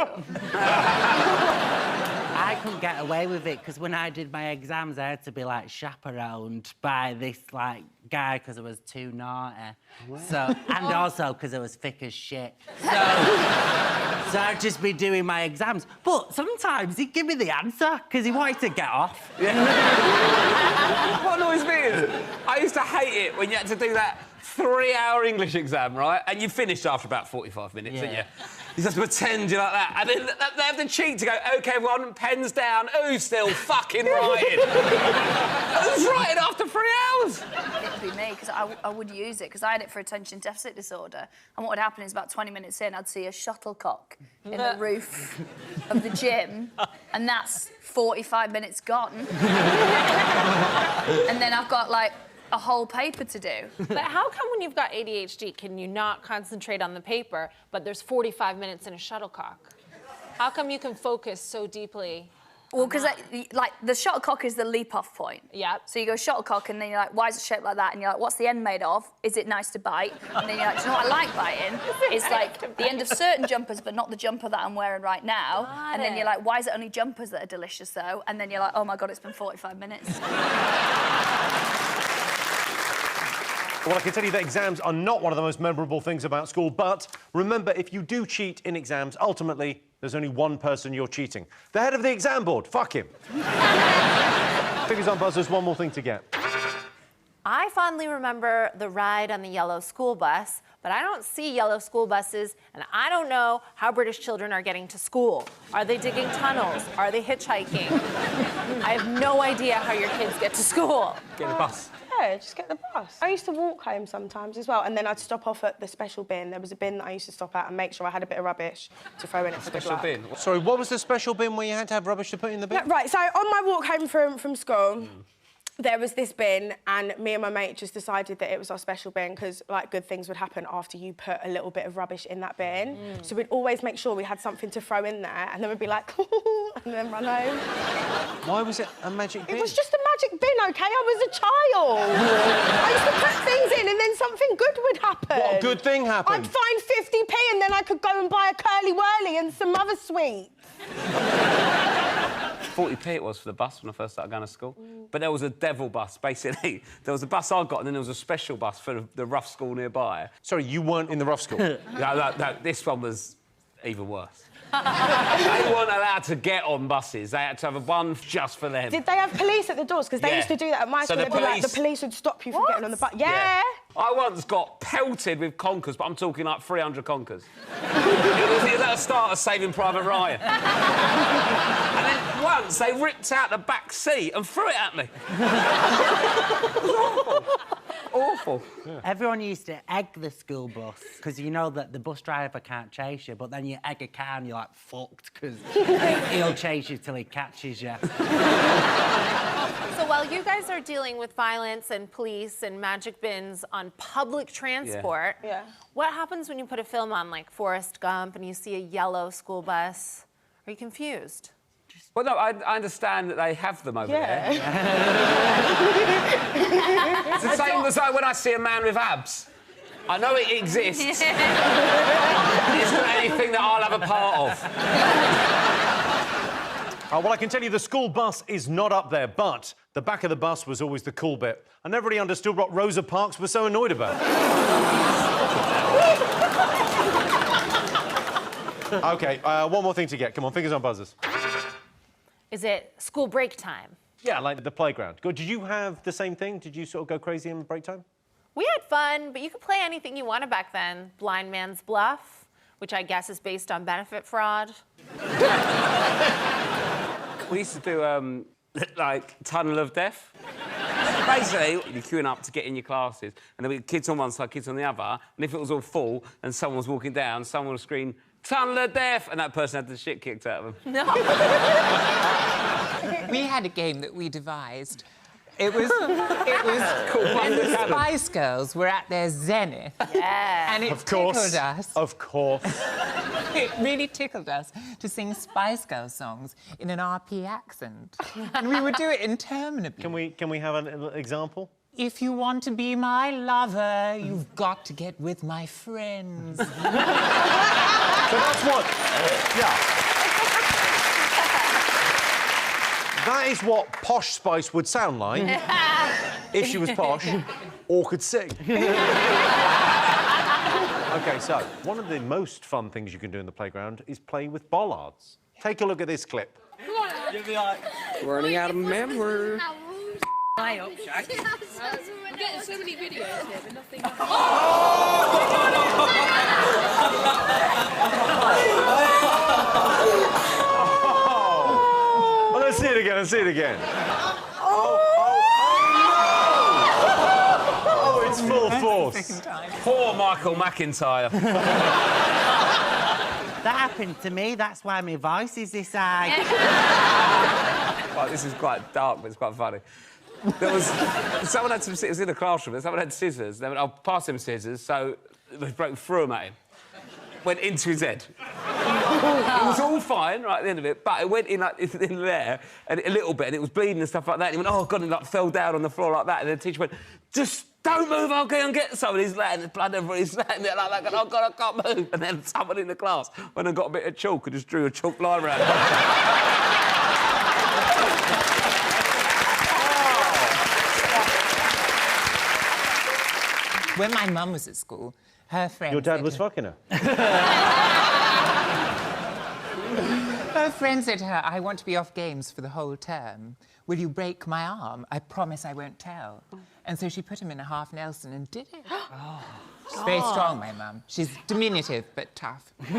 I couldn't get away with it, because when I did my exams, I had to be, like, chaperoned by this, like, guy, because I was too naughty. So, and also because I was thick as shit. So I'd just be doing my exams. But sometimes he'd give me the answer, because he wanted to get off. What annoys me is, I used to hate it when you had to do that 3-hour English exam, right? And you finished after about 45 minutes, didn't you? You just pretend you're like that. And then they have the cheek to go, OK, everyone, pens down. Who's still fucking writing? Who's writing after 3 hours? It'd be me, because I would use it, because I had it for attention deficit disorder. And what would happen is about 20 minutes in, I'd see a shuttlecock in the roof of the gym, and that's 45 minutes gone. And then I've got, like, a whole paper to do. But how come when you've got ADHD, can you not concentrate on the paper, but there's 45 minutes in a shuttlecock? How come you can focus so deeply? Well, because, like, the shuttlecock is the leap-off point. Yeah. So you go shuttlecock, and then you're like, why is it shaped like that? And you're like, what's the end made of? Is it nice to bite? And then you're like, do you know what I like biting? It's like the end of certain jumpers, but not the jumper that I'm wearing right now. And then you're like, why is it only jumpers that are delicious, though? And then you're like, oh, my God, it's been 45 minutes. Well, I can tell you that exams are not one of the most memorable things about school, but remember, if you do cheat in exams, ultimately, there's only one person you're cheating. The head of the exam board. Fuck him. Fingers on buzzers, one more thing to get. I fondly remember the ride on the yellow school bus, but I don't see yellow school buses, and I don't know how British children are getting to school. Are they digging tunnels? Are they hitchhiking? I have no idea how your kids get to school. Get the bus. Yeah, just get the bus. I used to walk home sometimes as well, and then I'd stop off at the special bin. There was a bin that I used to stop at and make sure I had a bit of rubbish to throw in it for good luck. Special bin? Sorry, what was the special bin where you had to have rubbish to put in the bin? Right, so on my walk home from school, there was this bin, and me and my mate just decided that it was our special bin because, like, good things would happen after you put a little bit of rubbish in that bin. So we'd always make sure we had something to throw in there, and then we'd be like, and then run home. Why was it a magic bin? It was just a magic bin, OK? I was a child. I used to put things in, and then something good would happen. What good thing happened? I'd find 50p, and then I could go and buy a curly whirly and some other sweets. 40p it was for the bus when I first started going to school. But there was a devil bus, basically. There was a bus I got, and then there was a special bus for the rough school nearby. Sorry, you weren't in the rough school? No, this one was even worse. They weren't allowed to get on buses. They had to have one just for them. Did they have police at the doors? Because they used to do that at my school. They'd be like, the police would stop you from getting on the bus. Yeah. I once got pelted with conkers, but I'm talking like 300 conkers. it was at the start of Saving Private Ryan. And then once they ripped out the back seat and threw it at me. It was awful. Awful. Yeah. Everyone used to egg the school bus because you know that the bus driver can't chase you, but then you egg a car and you're like fucked because he'll chase you till he catches you. So while you guys are dealing with violence and police and magic bins on public transport, what happens when you put a film on like Forrest Gump and you see a yellow school bus? Are you confused? Well, no, I understand that they have them over there. It's the same as when I see a man with abs. I know it exists. It's not anything that I'll have a part of. Well, I can tell you the school bus is not up there, but the back of the bus was always the cool bit. I never really understood what Rosa Parks was so annoyed about. OK, one more thing to get. Come on, fingers on buzzers. Is it school break time? Yeah, like the playground. Good. Did you have the same thing? Did you sort of go crazy in break time? We had fun, but you could play anything you wanted back then. Blind Man's Bluff, which I guess is based on benefit fraud. We used to do, like, Tunnel of Death. Basically, you're queuing up to get in your classes, and there'll be kids on one side, kids on the other, and if it was all full and someone was walking down, someone would scream, Tunnel of Death, and that person had the shit kicked out of them. No. We had a game that we devised. It was when the Spice Girls were at their zenith. Yeah. And it tickled us. Of course. It really tickled us to sing Spice Girls songs in an RP accent. And we would do it interminably. Can we have an example? If you want to be my lover, you've got to get with my friends. So that's what... Yeah. That is what posh Spice would sound like if she was posh or could sing. OK, so one of the most fun things you can do in the playground is play with bollards. Take a look at this clip. You'll be like, running out of memory. I hope, Shaq. I'm getting so many videos here, but nothing. Oh, let's see it again, let's see it again. Oh, it's full force. Poor Michael McIntyre. That happened to me, that's why my voice is this high. Right, this is quite dark, but it's quite funny. There was... someone had some... It was in a classroom, and someone had scissors. They went, I'll pass him scissors, so they broke through them at him. Went into his head. It was all fine, right, at the end of it, but it went in, like, in there, and a little bit, and it was bleeding and stuff like that, and he went, oh, God, and, like, fell down on the floor like that, and the teacher went, just don't move, I'll go and get some. And he's letting the blood over his hand there like that, going, oh, God, I can't move. And then someone in the class went and got a bit of chalk and just drew a chalk line around it. When my mum was at school, her friend... Your dad was fucking her? Her friend said to her, I want to be off games for the whole term. Will you break my arm? I promise I won't tell. And so she put him in a half Nelson and did it. She's very strong, my mum. She's diminutive, but tough. Do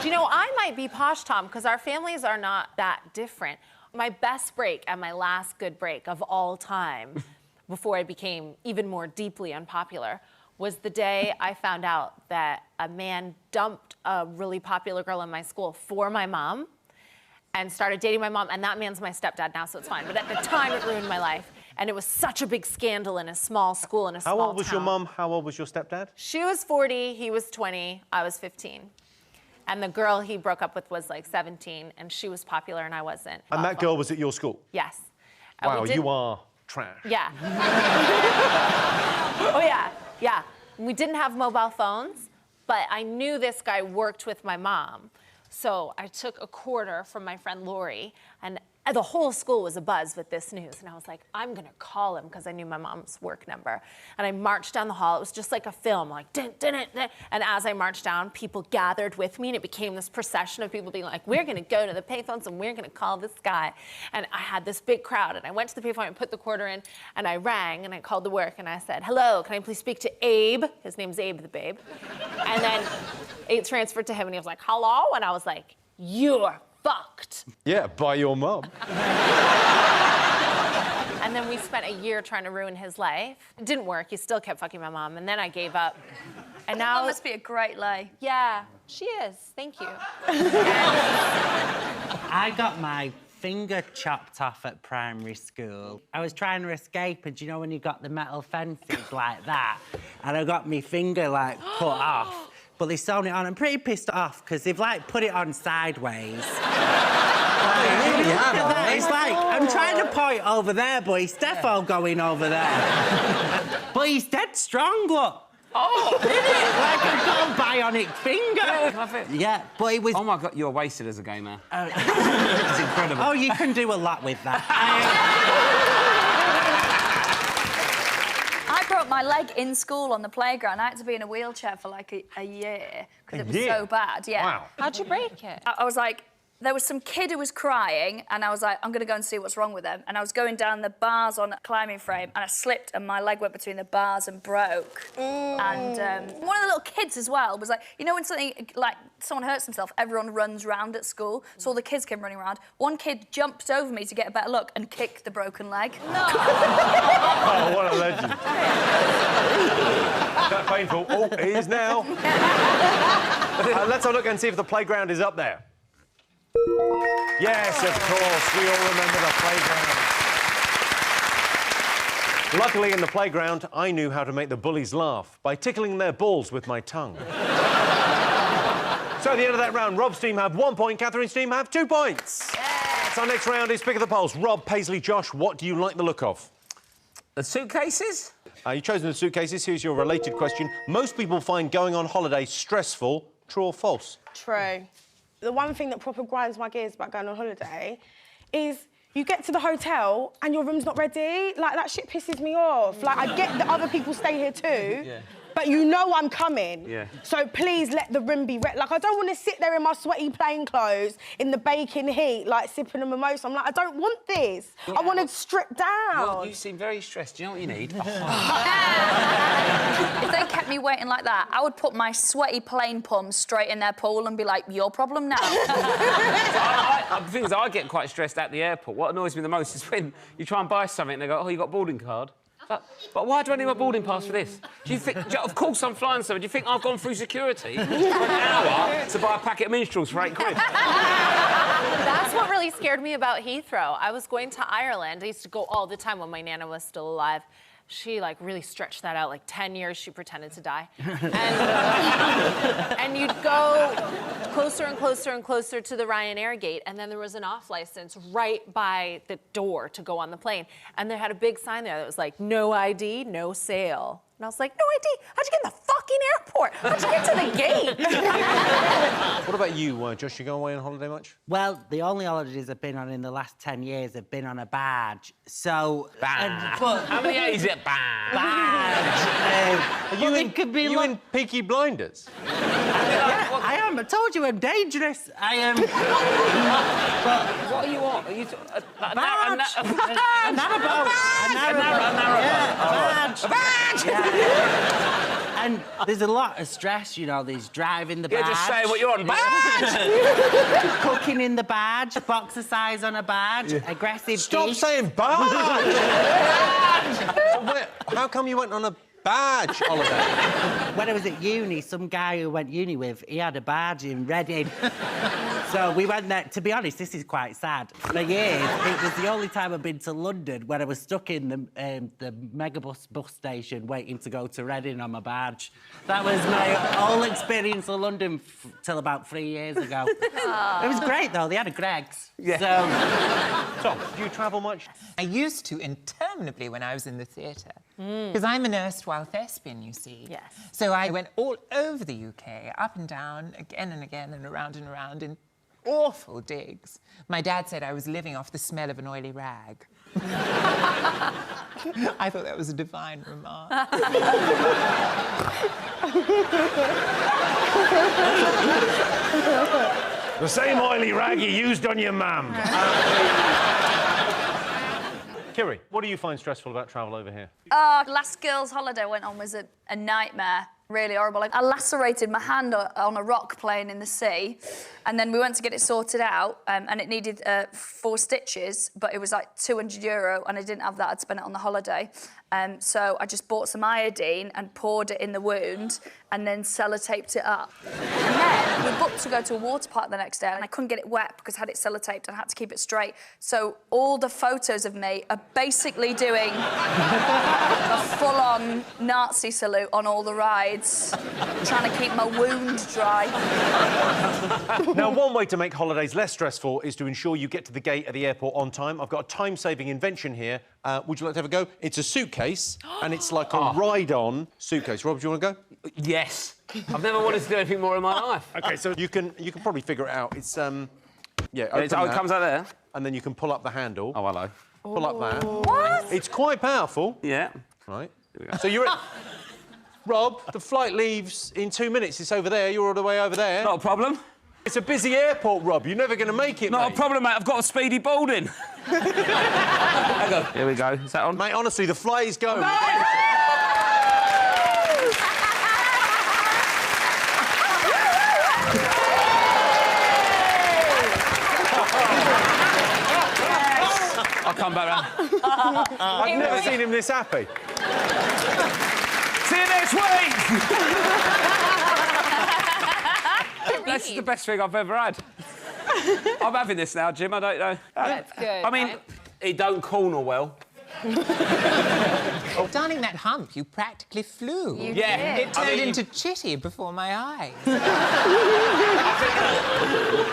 you know, I might be posh, Tom, because our families are not that different. My best break and my last good break of all time, before I became even more deeply unpopular, was the day I found out that a man dumped a really popular girl in my school for my mom and started dating my mom, and that man's my stepdad now, so it's fine. But at the time, it ruined my life, and it was such a big scandal in a small school in a small town. How old was your mum? How old was your stepdad? She was 40, he was 20, I was 15. And the girl he broke up with was, like, 17, and she was popular and I wasn't. And that girl was at your school? Yes. Wow, you are trash. Yeah. Oh, yeah, yeah. We didn't have mobile phones, but I knew this guy worked with my mom. So I took a quarter from my friend Lori, and the whole school was abuzz with this news. And I was like, I'm gonna call him, because I knew my mom's work number. And I marched down the hall. It was just like a film, like, dun, dun, dun, dun. And as I marched down, people gathered with me, and it became this procession of people being like, we're gonna go to the payphones, and we're gonna call this guy. And I had this big crowd, and I went to the payphone and put the quarter in, and I rang, and I called the work, and I said, hello, can I please speak to Abe? His name's Abe the Babe. And then it transferred to him, and he was like, hello? And I was like, you're fucked. Yeah, by your mum. And then we spent a year trying to ruin his life. It didn't work. He still kept fucking my mom, and then I gave up. And now... That must be a great lay. Yeah, she is. Thank you. I got my finger chopped off at primary school. I was trying to escape, and do you know when you got the metal fences like that? And I got my finger, like, cut off. But they sewn it on. I'm pretty pissed off, because they've, like, put it on sideways. It's like, I'm trying to point over there, but it's defo going over there. But he's dead strong, look. Oh! Like a gold bionic finger. Yeah, can I fit? Yeah, but it was... Oh, my God, you're wasted as a gamer. It's incredible. Oh, you can do a lot with that. I broke my leg in school on the playground. I had to be in a wheelchair for like a year because it was so bad. Yeah. Wow. How'd you break it? I was like, there was some kid who was crying, and I was like, I'm going to go and see what's wrong with him. And I was going down the bars on a climbing frame, and I slipped, and my leg went between the bars and broke. And one of the little kids as well was like, you know when something, like, someone hurts himself, everyone runs round at school, so all the kids came running around. One kid jumped over me to get a better look and kicked the broken leg. No! Oh, what a legend. That painful. Oh, it is now. Let's have a look and see if the playground is up there. Yes, of course, we all remember the playground. Luckily, in the playground, I knew how to make the bullies laugh by tickling their balls with my tongue. So at the end of that round, Rob's team have 1 point, Catherine's team have 2 points. Yeah. So our next round is Pick of the Polls. Rob, Paisley, Josh, what do you like the look of? The suitcases? You've chosen the suitcases. Here's your related question. Most people find going on holiday stressful. True or false? True. The one thing that proper grinds my gears about going on holiday is you get to the hotel and your room's not ready. Like, that shit pisses me off. Like, I get that other people stay here too, but you know I'm coming. Yeah. So please let the room be ready. Like, I don't want to sit there in my sweaty plain clothes in the baking heat, like, sipping a mimosa. I'm like, I don't want this. Yeah. I want to strip down. Well, you seem very stressed. Do you know what you need? If they kept me waiting like that, I would put my sweaty plain pum straight in their pool and be like, your problem now. The thing is, I get quite stressed at the airport. What annoys me the most is when you try and buy something and they go, oh, you got a boarding card? But why do I need my boarding pass for this? Do you think... Of course I'm flying somewhere. Do you think I've gone through security for an hour to buy a packet of minstrels for £8? That's what really scared me about Heathrow. I was going to Ireland. I used to go all the time when my Nana was still alive. She, like, really stretched that out. Like, 10 years she pretended to die. And you'd go closer and closer and closer to the Ryanair gate, and then there was an off-license right by the door to go on the plane. And they had a big sign there that was like, no ID, no sale. And I was like, no ID? How'd you get in the fucking airport? How'd you get to the gate? What about you, Josh? You go away on holiday much? Well, the only holidays I've been on in the last 10 years have been on a badge. So... How many A's is it? Badge. Are you in Peaky Blinders? Yeah, I am. I told you I'm dangerous. I am... What are you on? Are you... A narrowboat. A badge. Yeah. And there's a lot of stress, you know, there's driving the badge. You're just saying what you're on. Badge! Cooking in the badge, boxer size on a badge, aggressive Stop dish. saying badge! How come you went on a badge holiday? When I was at uni, some guy who went uni with, he had a badge in Reading. So we went there. To be honest, this is quite sad. For years, it was the only time I've been to London when I was stuck in the megabus bus station waiting to go to Reading on my badge. That was my whole experience of London till about 3 years ago. It was great, though. They had a Greggs. Yeah. So, do you travel much? I used to interminably when I was in the theatre. Because I'm an erstwhile thespian, you see. Yes. So I went all over the UK, up and down, again and again, and around in awful digs. My dad said I was living off the smell of an oily rag. I thought that was a divine remark. The same oily rag you used on your mum. Kiri, what do you find stressful about travel over here? Last girls' holiday I went on was a nightmare. Really horrible. Like, I lacerated my hand on a rock playing in the sea, and then we went to get it sorted out, and it needed 4 stitches, but it was like €200, and I didn't have that. I'd spent it on the holiday. So I just bought some iodine and poured it in the wound, and then sellotaped it up. And then we booked to go to a water park the next day, and I couldn't get it wet because I had it sellotaped and I had to keep it straight. So all the photos of me are basically doing a full-on Nazi salute on all the rides, trying to keep my wound dry. Now, one way to make holidays less stressful is to ensure you get to the gate at the airport on time. I've got a time-saving invention here, Would you like to have a go? It's a suitcase, and it's like a ride-on suitcase. Rob, do you want to go? Yes. I've never wanted to do anything more in my life. OK, so you can probably figure it out. It's, yeah, open it that, comes out there? and then you can pull up the handle. Oh, hello. Pull up that. What? It's quite powerful. Yeah. Right. So you're... Rob, the flight leaves in 2 minutes. It's over there. You're all the way over there. Not a problem. It's a busy airport, Rob. You're never going to make it, Not mate. a problem, mate. I've got a speedy boarding. Hang on. Here we go. Is that on? Mate, honestly, the flight is going. No! I'll come back round. I've never seen him this happy. See you next week! That's the best thing I've ever had. I'm having this now, Jim. I don't know. That's good. I mean, it don't corner well. Darling, that hump, you practically flew. You Yeah. did. It turned into chitty before my eyes.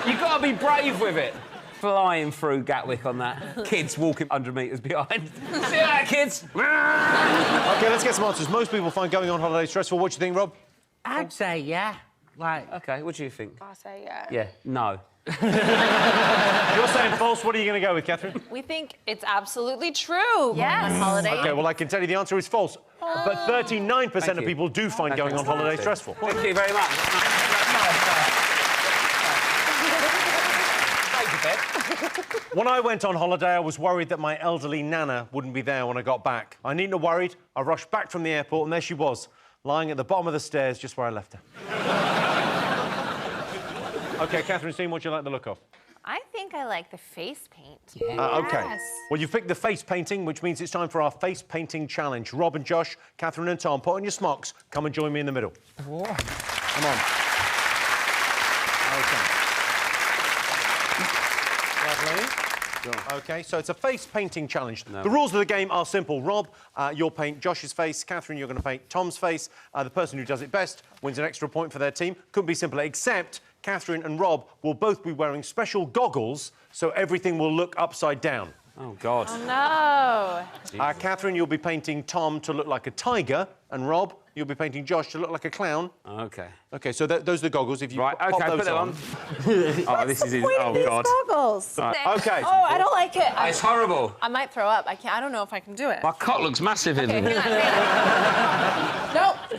You've got to be brave with it. Flying through Gatwick on that. Kids walking 100 metres behind. See you later, kids. OK, let's get some answers. Most people find going on holiday stressful. What do you think, Rob? I'd say yeah. Like... OK, what do you think? I say yeah. Yeah, no. You're saying false. What are you going to go with, Catherine? We think it's absolutely true. Yes. On holiday. OK, well, I can tell you the answer is false. But 39% of people do find going on holiday stressful. Thank you very much. When I went on holiday, I was worried that my elderly nana wouldn't be there when I got back. I needn't have worried. I rushed back from the airport, and there she was, lying at the bottom of the stairs, just where I left her. OK, Catherine Steen, what do you like the look of? I think I like the face paint. OK. Yes. Well, you've picked the face painting, which means it's time for our face painting challenge. Rob and Josh, Catherine and Tom, put on your smocks. Come and join me in the middle. Whoa. Come on. OK, so it's a face painting challenge. No. The rules of the game are simple. Rob, you'll paint Josh's face. Catherine, you're going to paint Tom's face. The person who does it best wins an extra point for their team. Couldn't be simpler, except Catherine and Rob will both be wearing special goggles, so everything will look upside down. Oh, God. Oh, no. Catherine, you'll be painting Tom to look like a tiger, and Rob, you'll be painting Josh to look like a clown. OK. OK, so those are the goggles. If you Right, pop OK, those put them on. Oh, this is... Oh, God. Goggles. OK. Oh, I don't like it. It's horrible. I might throw up. I don't know if I can do it. My cock looks massive in Okay, them.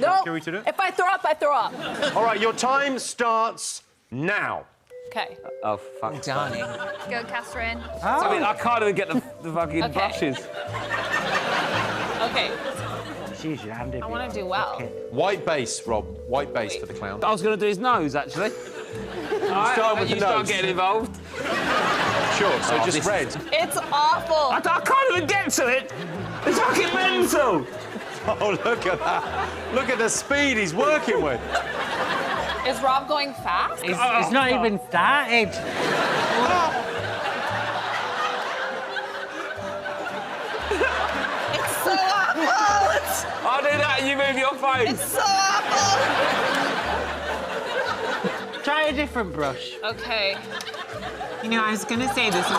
No. Can we do it? If I throw up, I throw up. All right, your time starts now. Okay. Oh, fuck. Darling. Go, Catherine. I mean, I can't even get the fucking Okay. brushes. Okay. Jeez, your hand. I want to do well. White base, Rob. White base for the clown. I was going to do his nose, actually. Start with the you start nose. getting involved. Sure, so Oh, just this- red. It's awful. I can't even get to it. It's fucking mental. Oh, look at that. Look at the speed he's working with. Is Rob going fast? It's not even started. It's so awful. I'll do that and you move your face. It's so awful. Try a different brush. Okay. You know, I was going to say this is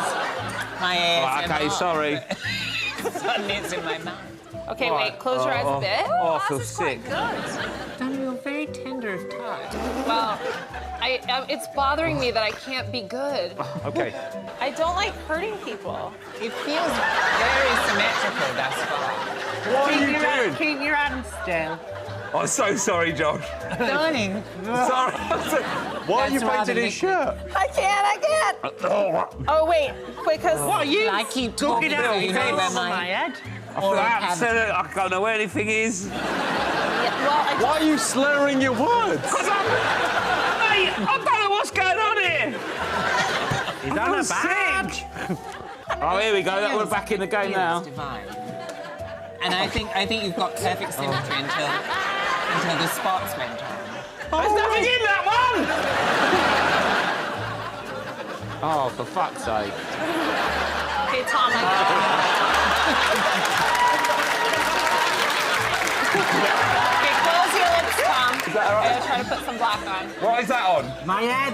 my ASMR. Okay, sorry. Suddenly it's in my mouth. Okay, wait. Close your eyes a bit. Oh, I feel sick. Darling, you're very tender of touch. Well, it's bothering me that I can't be good. OK. I don't like hurting people. It feels very symmetrical thus far. What are you doing? Keep your hand still. I'm so sorry, Josh. Darling. Sorry. Why are you That's rather painting his shirt? I can't. Oh, wait. Because... What are you? I keep talking out you know where my head. I feel absolute. I don't know where anything is. Well, Why are you slurring your words? Mate, I don't know what's going on here. He's on a bag. Oh, here we go. We're back in the game now. Divine. And I think you've got perfect symmetry until the spots went on. There's nothing in that one! Oh, for fuck's sake. Okay, Tom, Okay, close your lips, Tom. Is that all I'm right? gonna try to put some black on. What is that on? My head.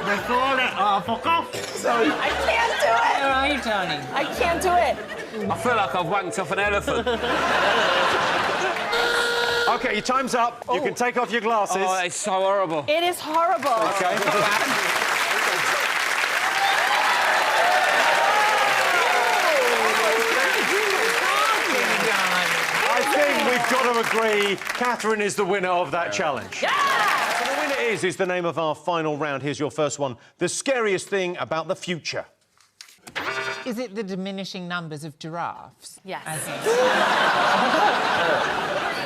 They call it. Oh, fuck off. Sorry. I can't do it. Where are you, Tony? I can't do it. I feel like I've wanked off an elephant. OK, your time's up. You can take off your glasses. Oh, it's so horrible. It is horrible. OK. I think we've got to agree Catherine is the winner of that challenge. Yeah! So the winner is the name of our final round. Here's your first one. The scariest thing about the future. Is it the diminishing numbers of giraffes? Yes.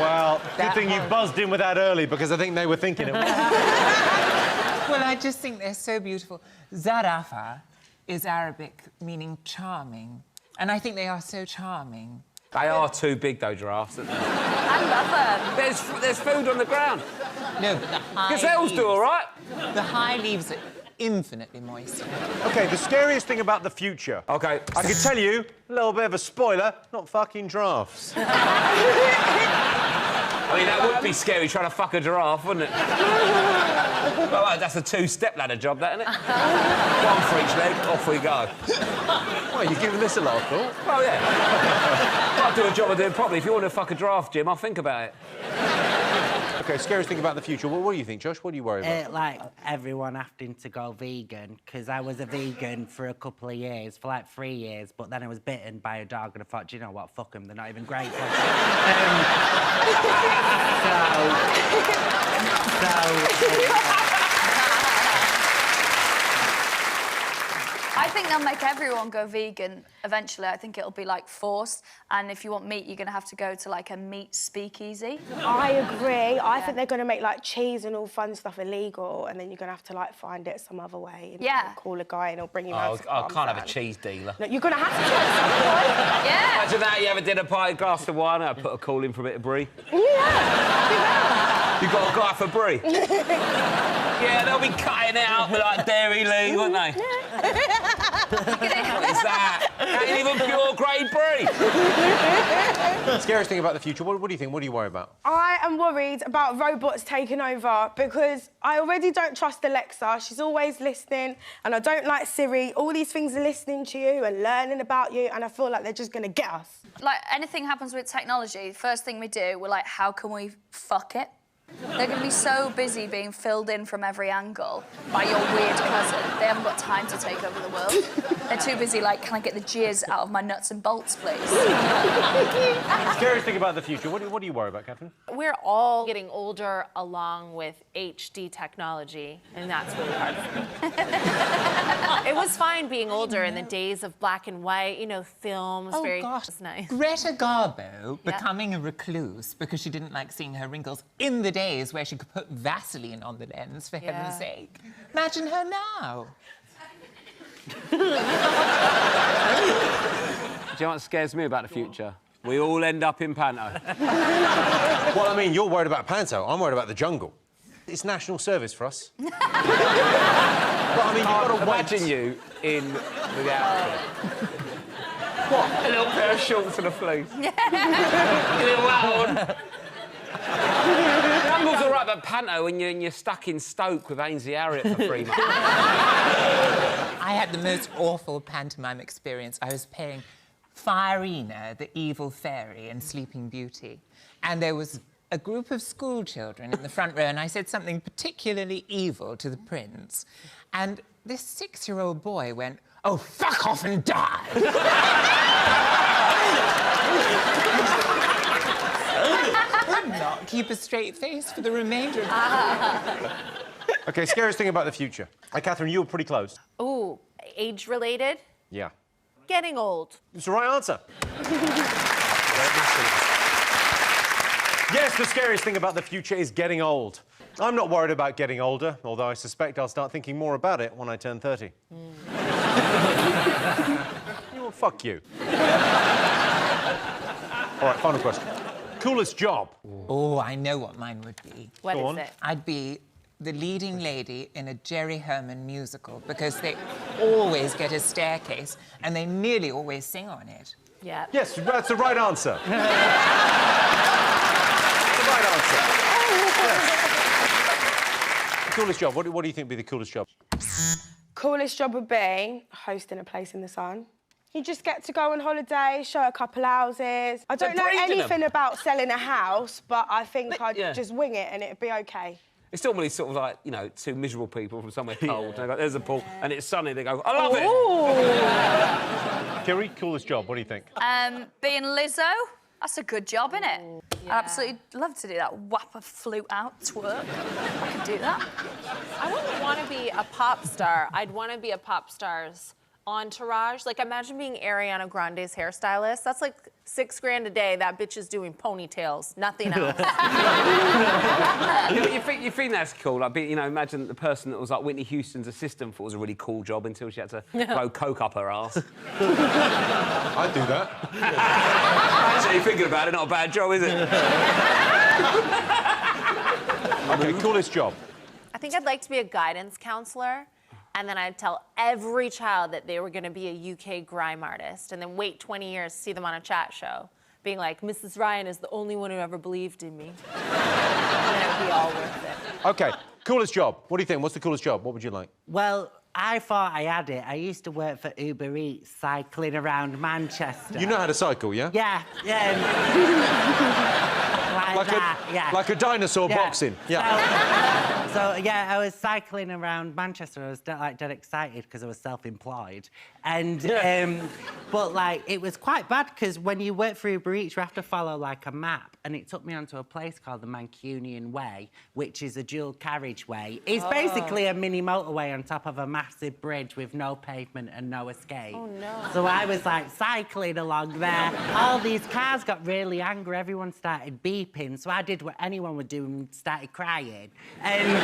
Well, good thing you buzzed in with that early, because I think they were thinking it was. Well, I just think they're so beautiful. Zarafa is Arabic, meaning charming. And I think they are so charming. They are too big, though, giraffes, aren't they? I love them. There's food on the ground. No, but the high Gazelles do all right. The high leaves are infinitely moist. OK, the scariest thing about the future. OK. I can tell you, a little bit of a spoiler, not fucking giraffes. I mean, that would be scary, trying to fuck a giraffe, wouldn't it? Well, that's a two-step ladder job, that, isn't it? One for each leg, off we go. Well, you're giving this a lot of thought. Oh, yeah. I'll do a job of doing properly. If you want to fuck a giraffe, Jim, I'll think about it. OK, scariest thing about the future. What do you think, Josh? What do you worry about? Like everyone having to go vegan, because I was a vegan for a couple of years, for like 3 years, but then I was bitten by a dog and I thought, do you know what, fuck them, they're not even great. I think they'll make everyone go vegan eventually. I think it'll be like forced. And if you want meat, you're going to have to go to like a meat speakeasy. I agree. I think they're going to make like cheese and all fun stuff illegal, and then you're going to have to like find it some other way. And call a guy and he'll bring you round. I can't have a cheese dealer. No, you're going to have to at some point. Yeah. Imagine that, you have a dinner party, glass of wine, I put a call in for a bit of brie. Yeah. You got a guy for brie? Yeah, they'll be cutting it out with like Dairy Lee, won't they? What is that? That ain't even pure grade brie. Scariest thing about the future. What do you think? What do you worry about? I am worried about robots taking over, because I already don't trust Alexa. She's always listening, and I don't like Siri. All these things are listening to you and learning about you, and I feel like they're just going to get us. Like, anything happens with technology, first thing we do, we're like, how can we fuck it? They're going to be so busy being filled in from every angle by your weird cousin. They haven't got time to take over the world. They're too busy, like, can I get the jizz out of my nuts and bolts, please? Scariest thing about the future. What do you worry about, Catherine? We're all getting older along with HD technology, and that's really hard for me. It was fine being older in the days of black and white, you know, films. Oh, very gosh. nice. Greta Garbo becoming a recluse because she didn't like seeing her wrinkles in the days where she could put Vaseline on the lens, for heaven's sake. Imagine her now. Do you know what scares me about the future? We all end up in Panto. Well, I mean, you're worried about Panto. I'm worried about the jungle. It's national service for us. Well, I mean, you've got to imagine you in the outfit. What? A little pair of shorts and a fleece. A little hat on. Jungle's all right, but Panto, when you're stuck in Stoke with Ainsley Harriott for 3 months. I had the most awful pantomime experience. I was playing Fiorina, the evil fairy in Sleeping Beauty, and there was a group of school children in the front row, and I said something particularly evil to the prince, and this 6-year-old boy went, "Oh, fuck off and die!" Could not keep a straight face for the remainder of the day. OK, scariest thing about the future. Catherine, you were pretty close. Ooh, age-related? Yeah. Getting old. It's the right answer. Yes, the scariest thing about the future is getting old. I'm not worried about getting older, although I suspect I'll start thinking more about it when I turn 30. Well, fuck you. All right, final question. Coolest job? Oh, I know what mine would be. What is it? I'd be the leading lady in a Jerry Herman musical, because they always get a staircase and they nearly always sing on it. Yeah. Yes, that's the right answer. The right answer. coolest job? What do you think would be the coolest job? Coolest job would be hosting a place in the sun. You just get to go on holiday, show a couple houses. I don't know anything about selling a house, but I think I'd just wing it and it'd be OK. It's normally sort of like, you know, two miserable people from somewhere cold. They go, there's a pool, and it's sunny. They go, I love it. Kerry, coolest job. What do you think? Being Lizzo. That's a good job, isn't it? I'd absolutely love to do that. Whap a flute out, twerk. I could do that. I wouldn't want to be a pop star. I'd want to be a pop star's entourage. Like, imagine being Ariana Grande's hairstylist. That's like $6 grand a day. That bitch is doing ponytails, nothing else. you think that's cool? Like, you know, imagine the person that was like Whitney Houston's assistant thought it was a really cool job until she had to blow coke up her ass. I'd do that. Actually, thinking about it, not a bad job, is it? OK, coolest job. I think I'd like to be a guidance counselor. And then I'd tell every child that they were going to be a UK grime artist and then wait 20 years to see them on a chat show, being like, Mrs. Ryan is the only one who ever believed in me. And then it'd be all worth it. OK, coolest job. What do you think? What's the coolest job? What would you like? Well, I thought I had it. I used to work for Uber Eats, cycling around Manchester. You know how to cycle, yeah? Yeah. Like a dinosaur boxing. Yeah. So, yeah, I was cycling around Manchester. I was dead excited because I was self-employed. And, but, like, it was quite bad because when you work for Uber Eats, you have to follow, like, a map. And it took me onto a place called the Mancunian Way, which is a dual carriageway. It's basically a mini motorway on top of a massive bridge with no pavement and no escape. Oh, no. So I was, like, cycling along there. All these cars got really angry. Everyone started beeping. So I did what anyone would do and started crying. And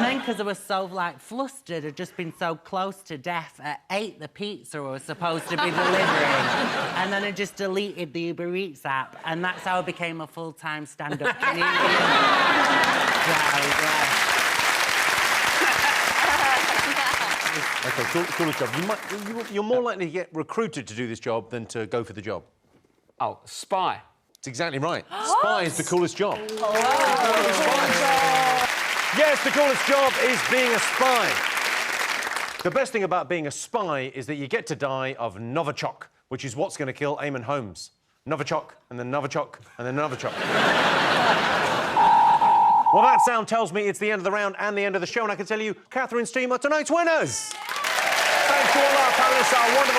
then, because I was so, like, flustered, I'd just been so close to death, I ate the pizza I was supposed to be delivering. And then I just deleted the Uber Eats app. And that's how I became a full-time stand-up comedian. OK, coolest job. You're more likely to get recruited to do this job than to go for the job. Oh, spy. That's exactly right. Spy is the coolest job. Yes, the coolest job is being a spy. The best thing about being a spy is that you get to die of Novichok, which is what's going to kill Eamon Holmes. Novichok, and then Novichok, and then Novichok. Well, that sound tells me it's the end of the round and the end of the show, and I can tell you, Catherine's team are tonight's winners. Thanks to all our panellists, our wonderful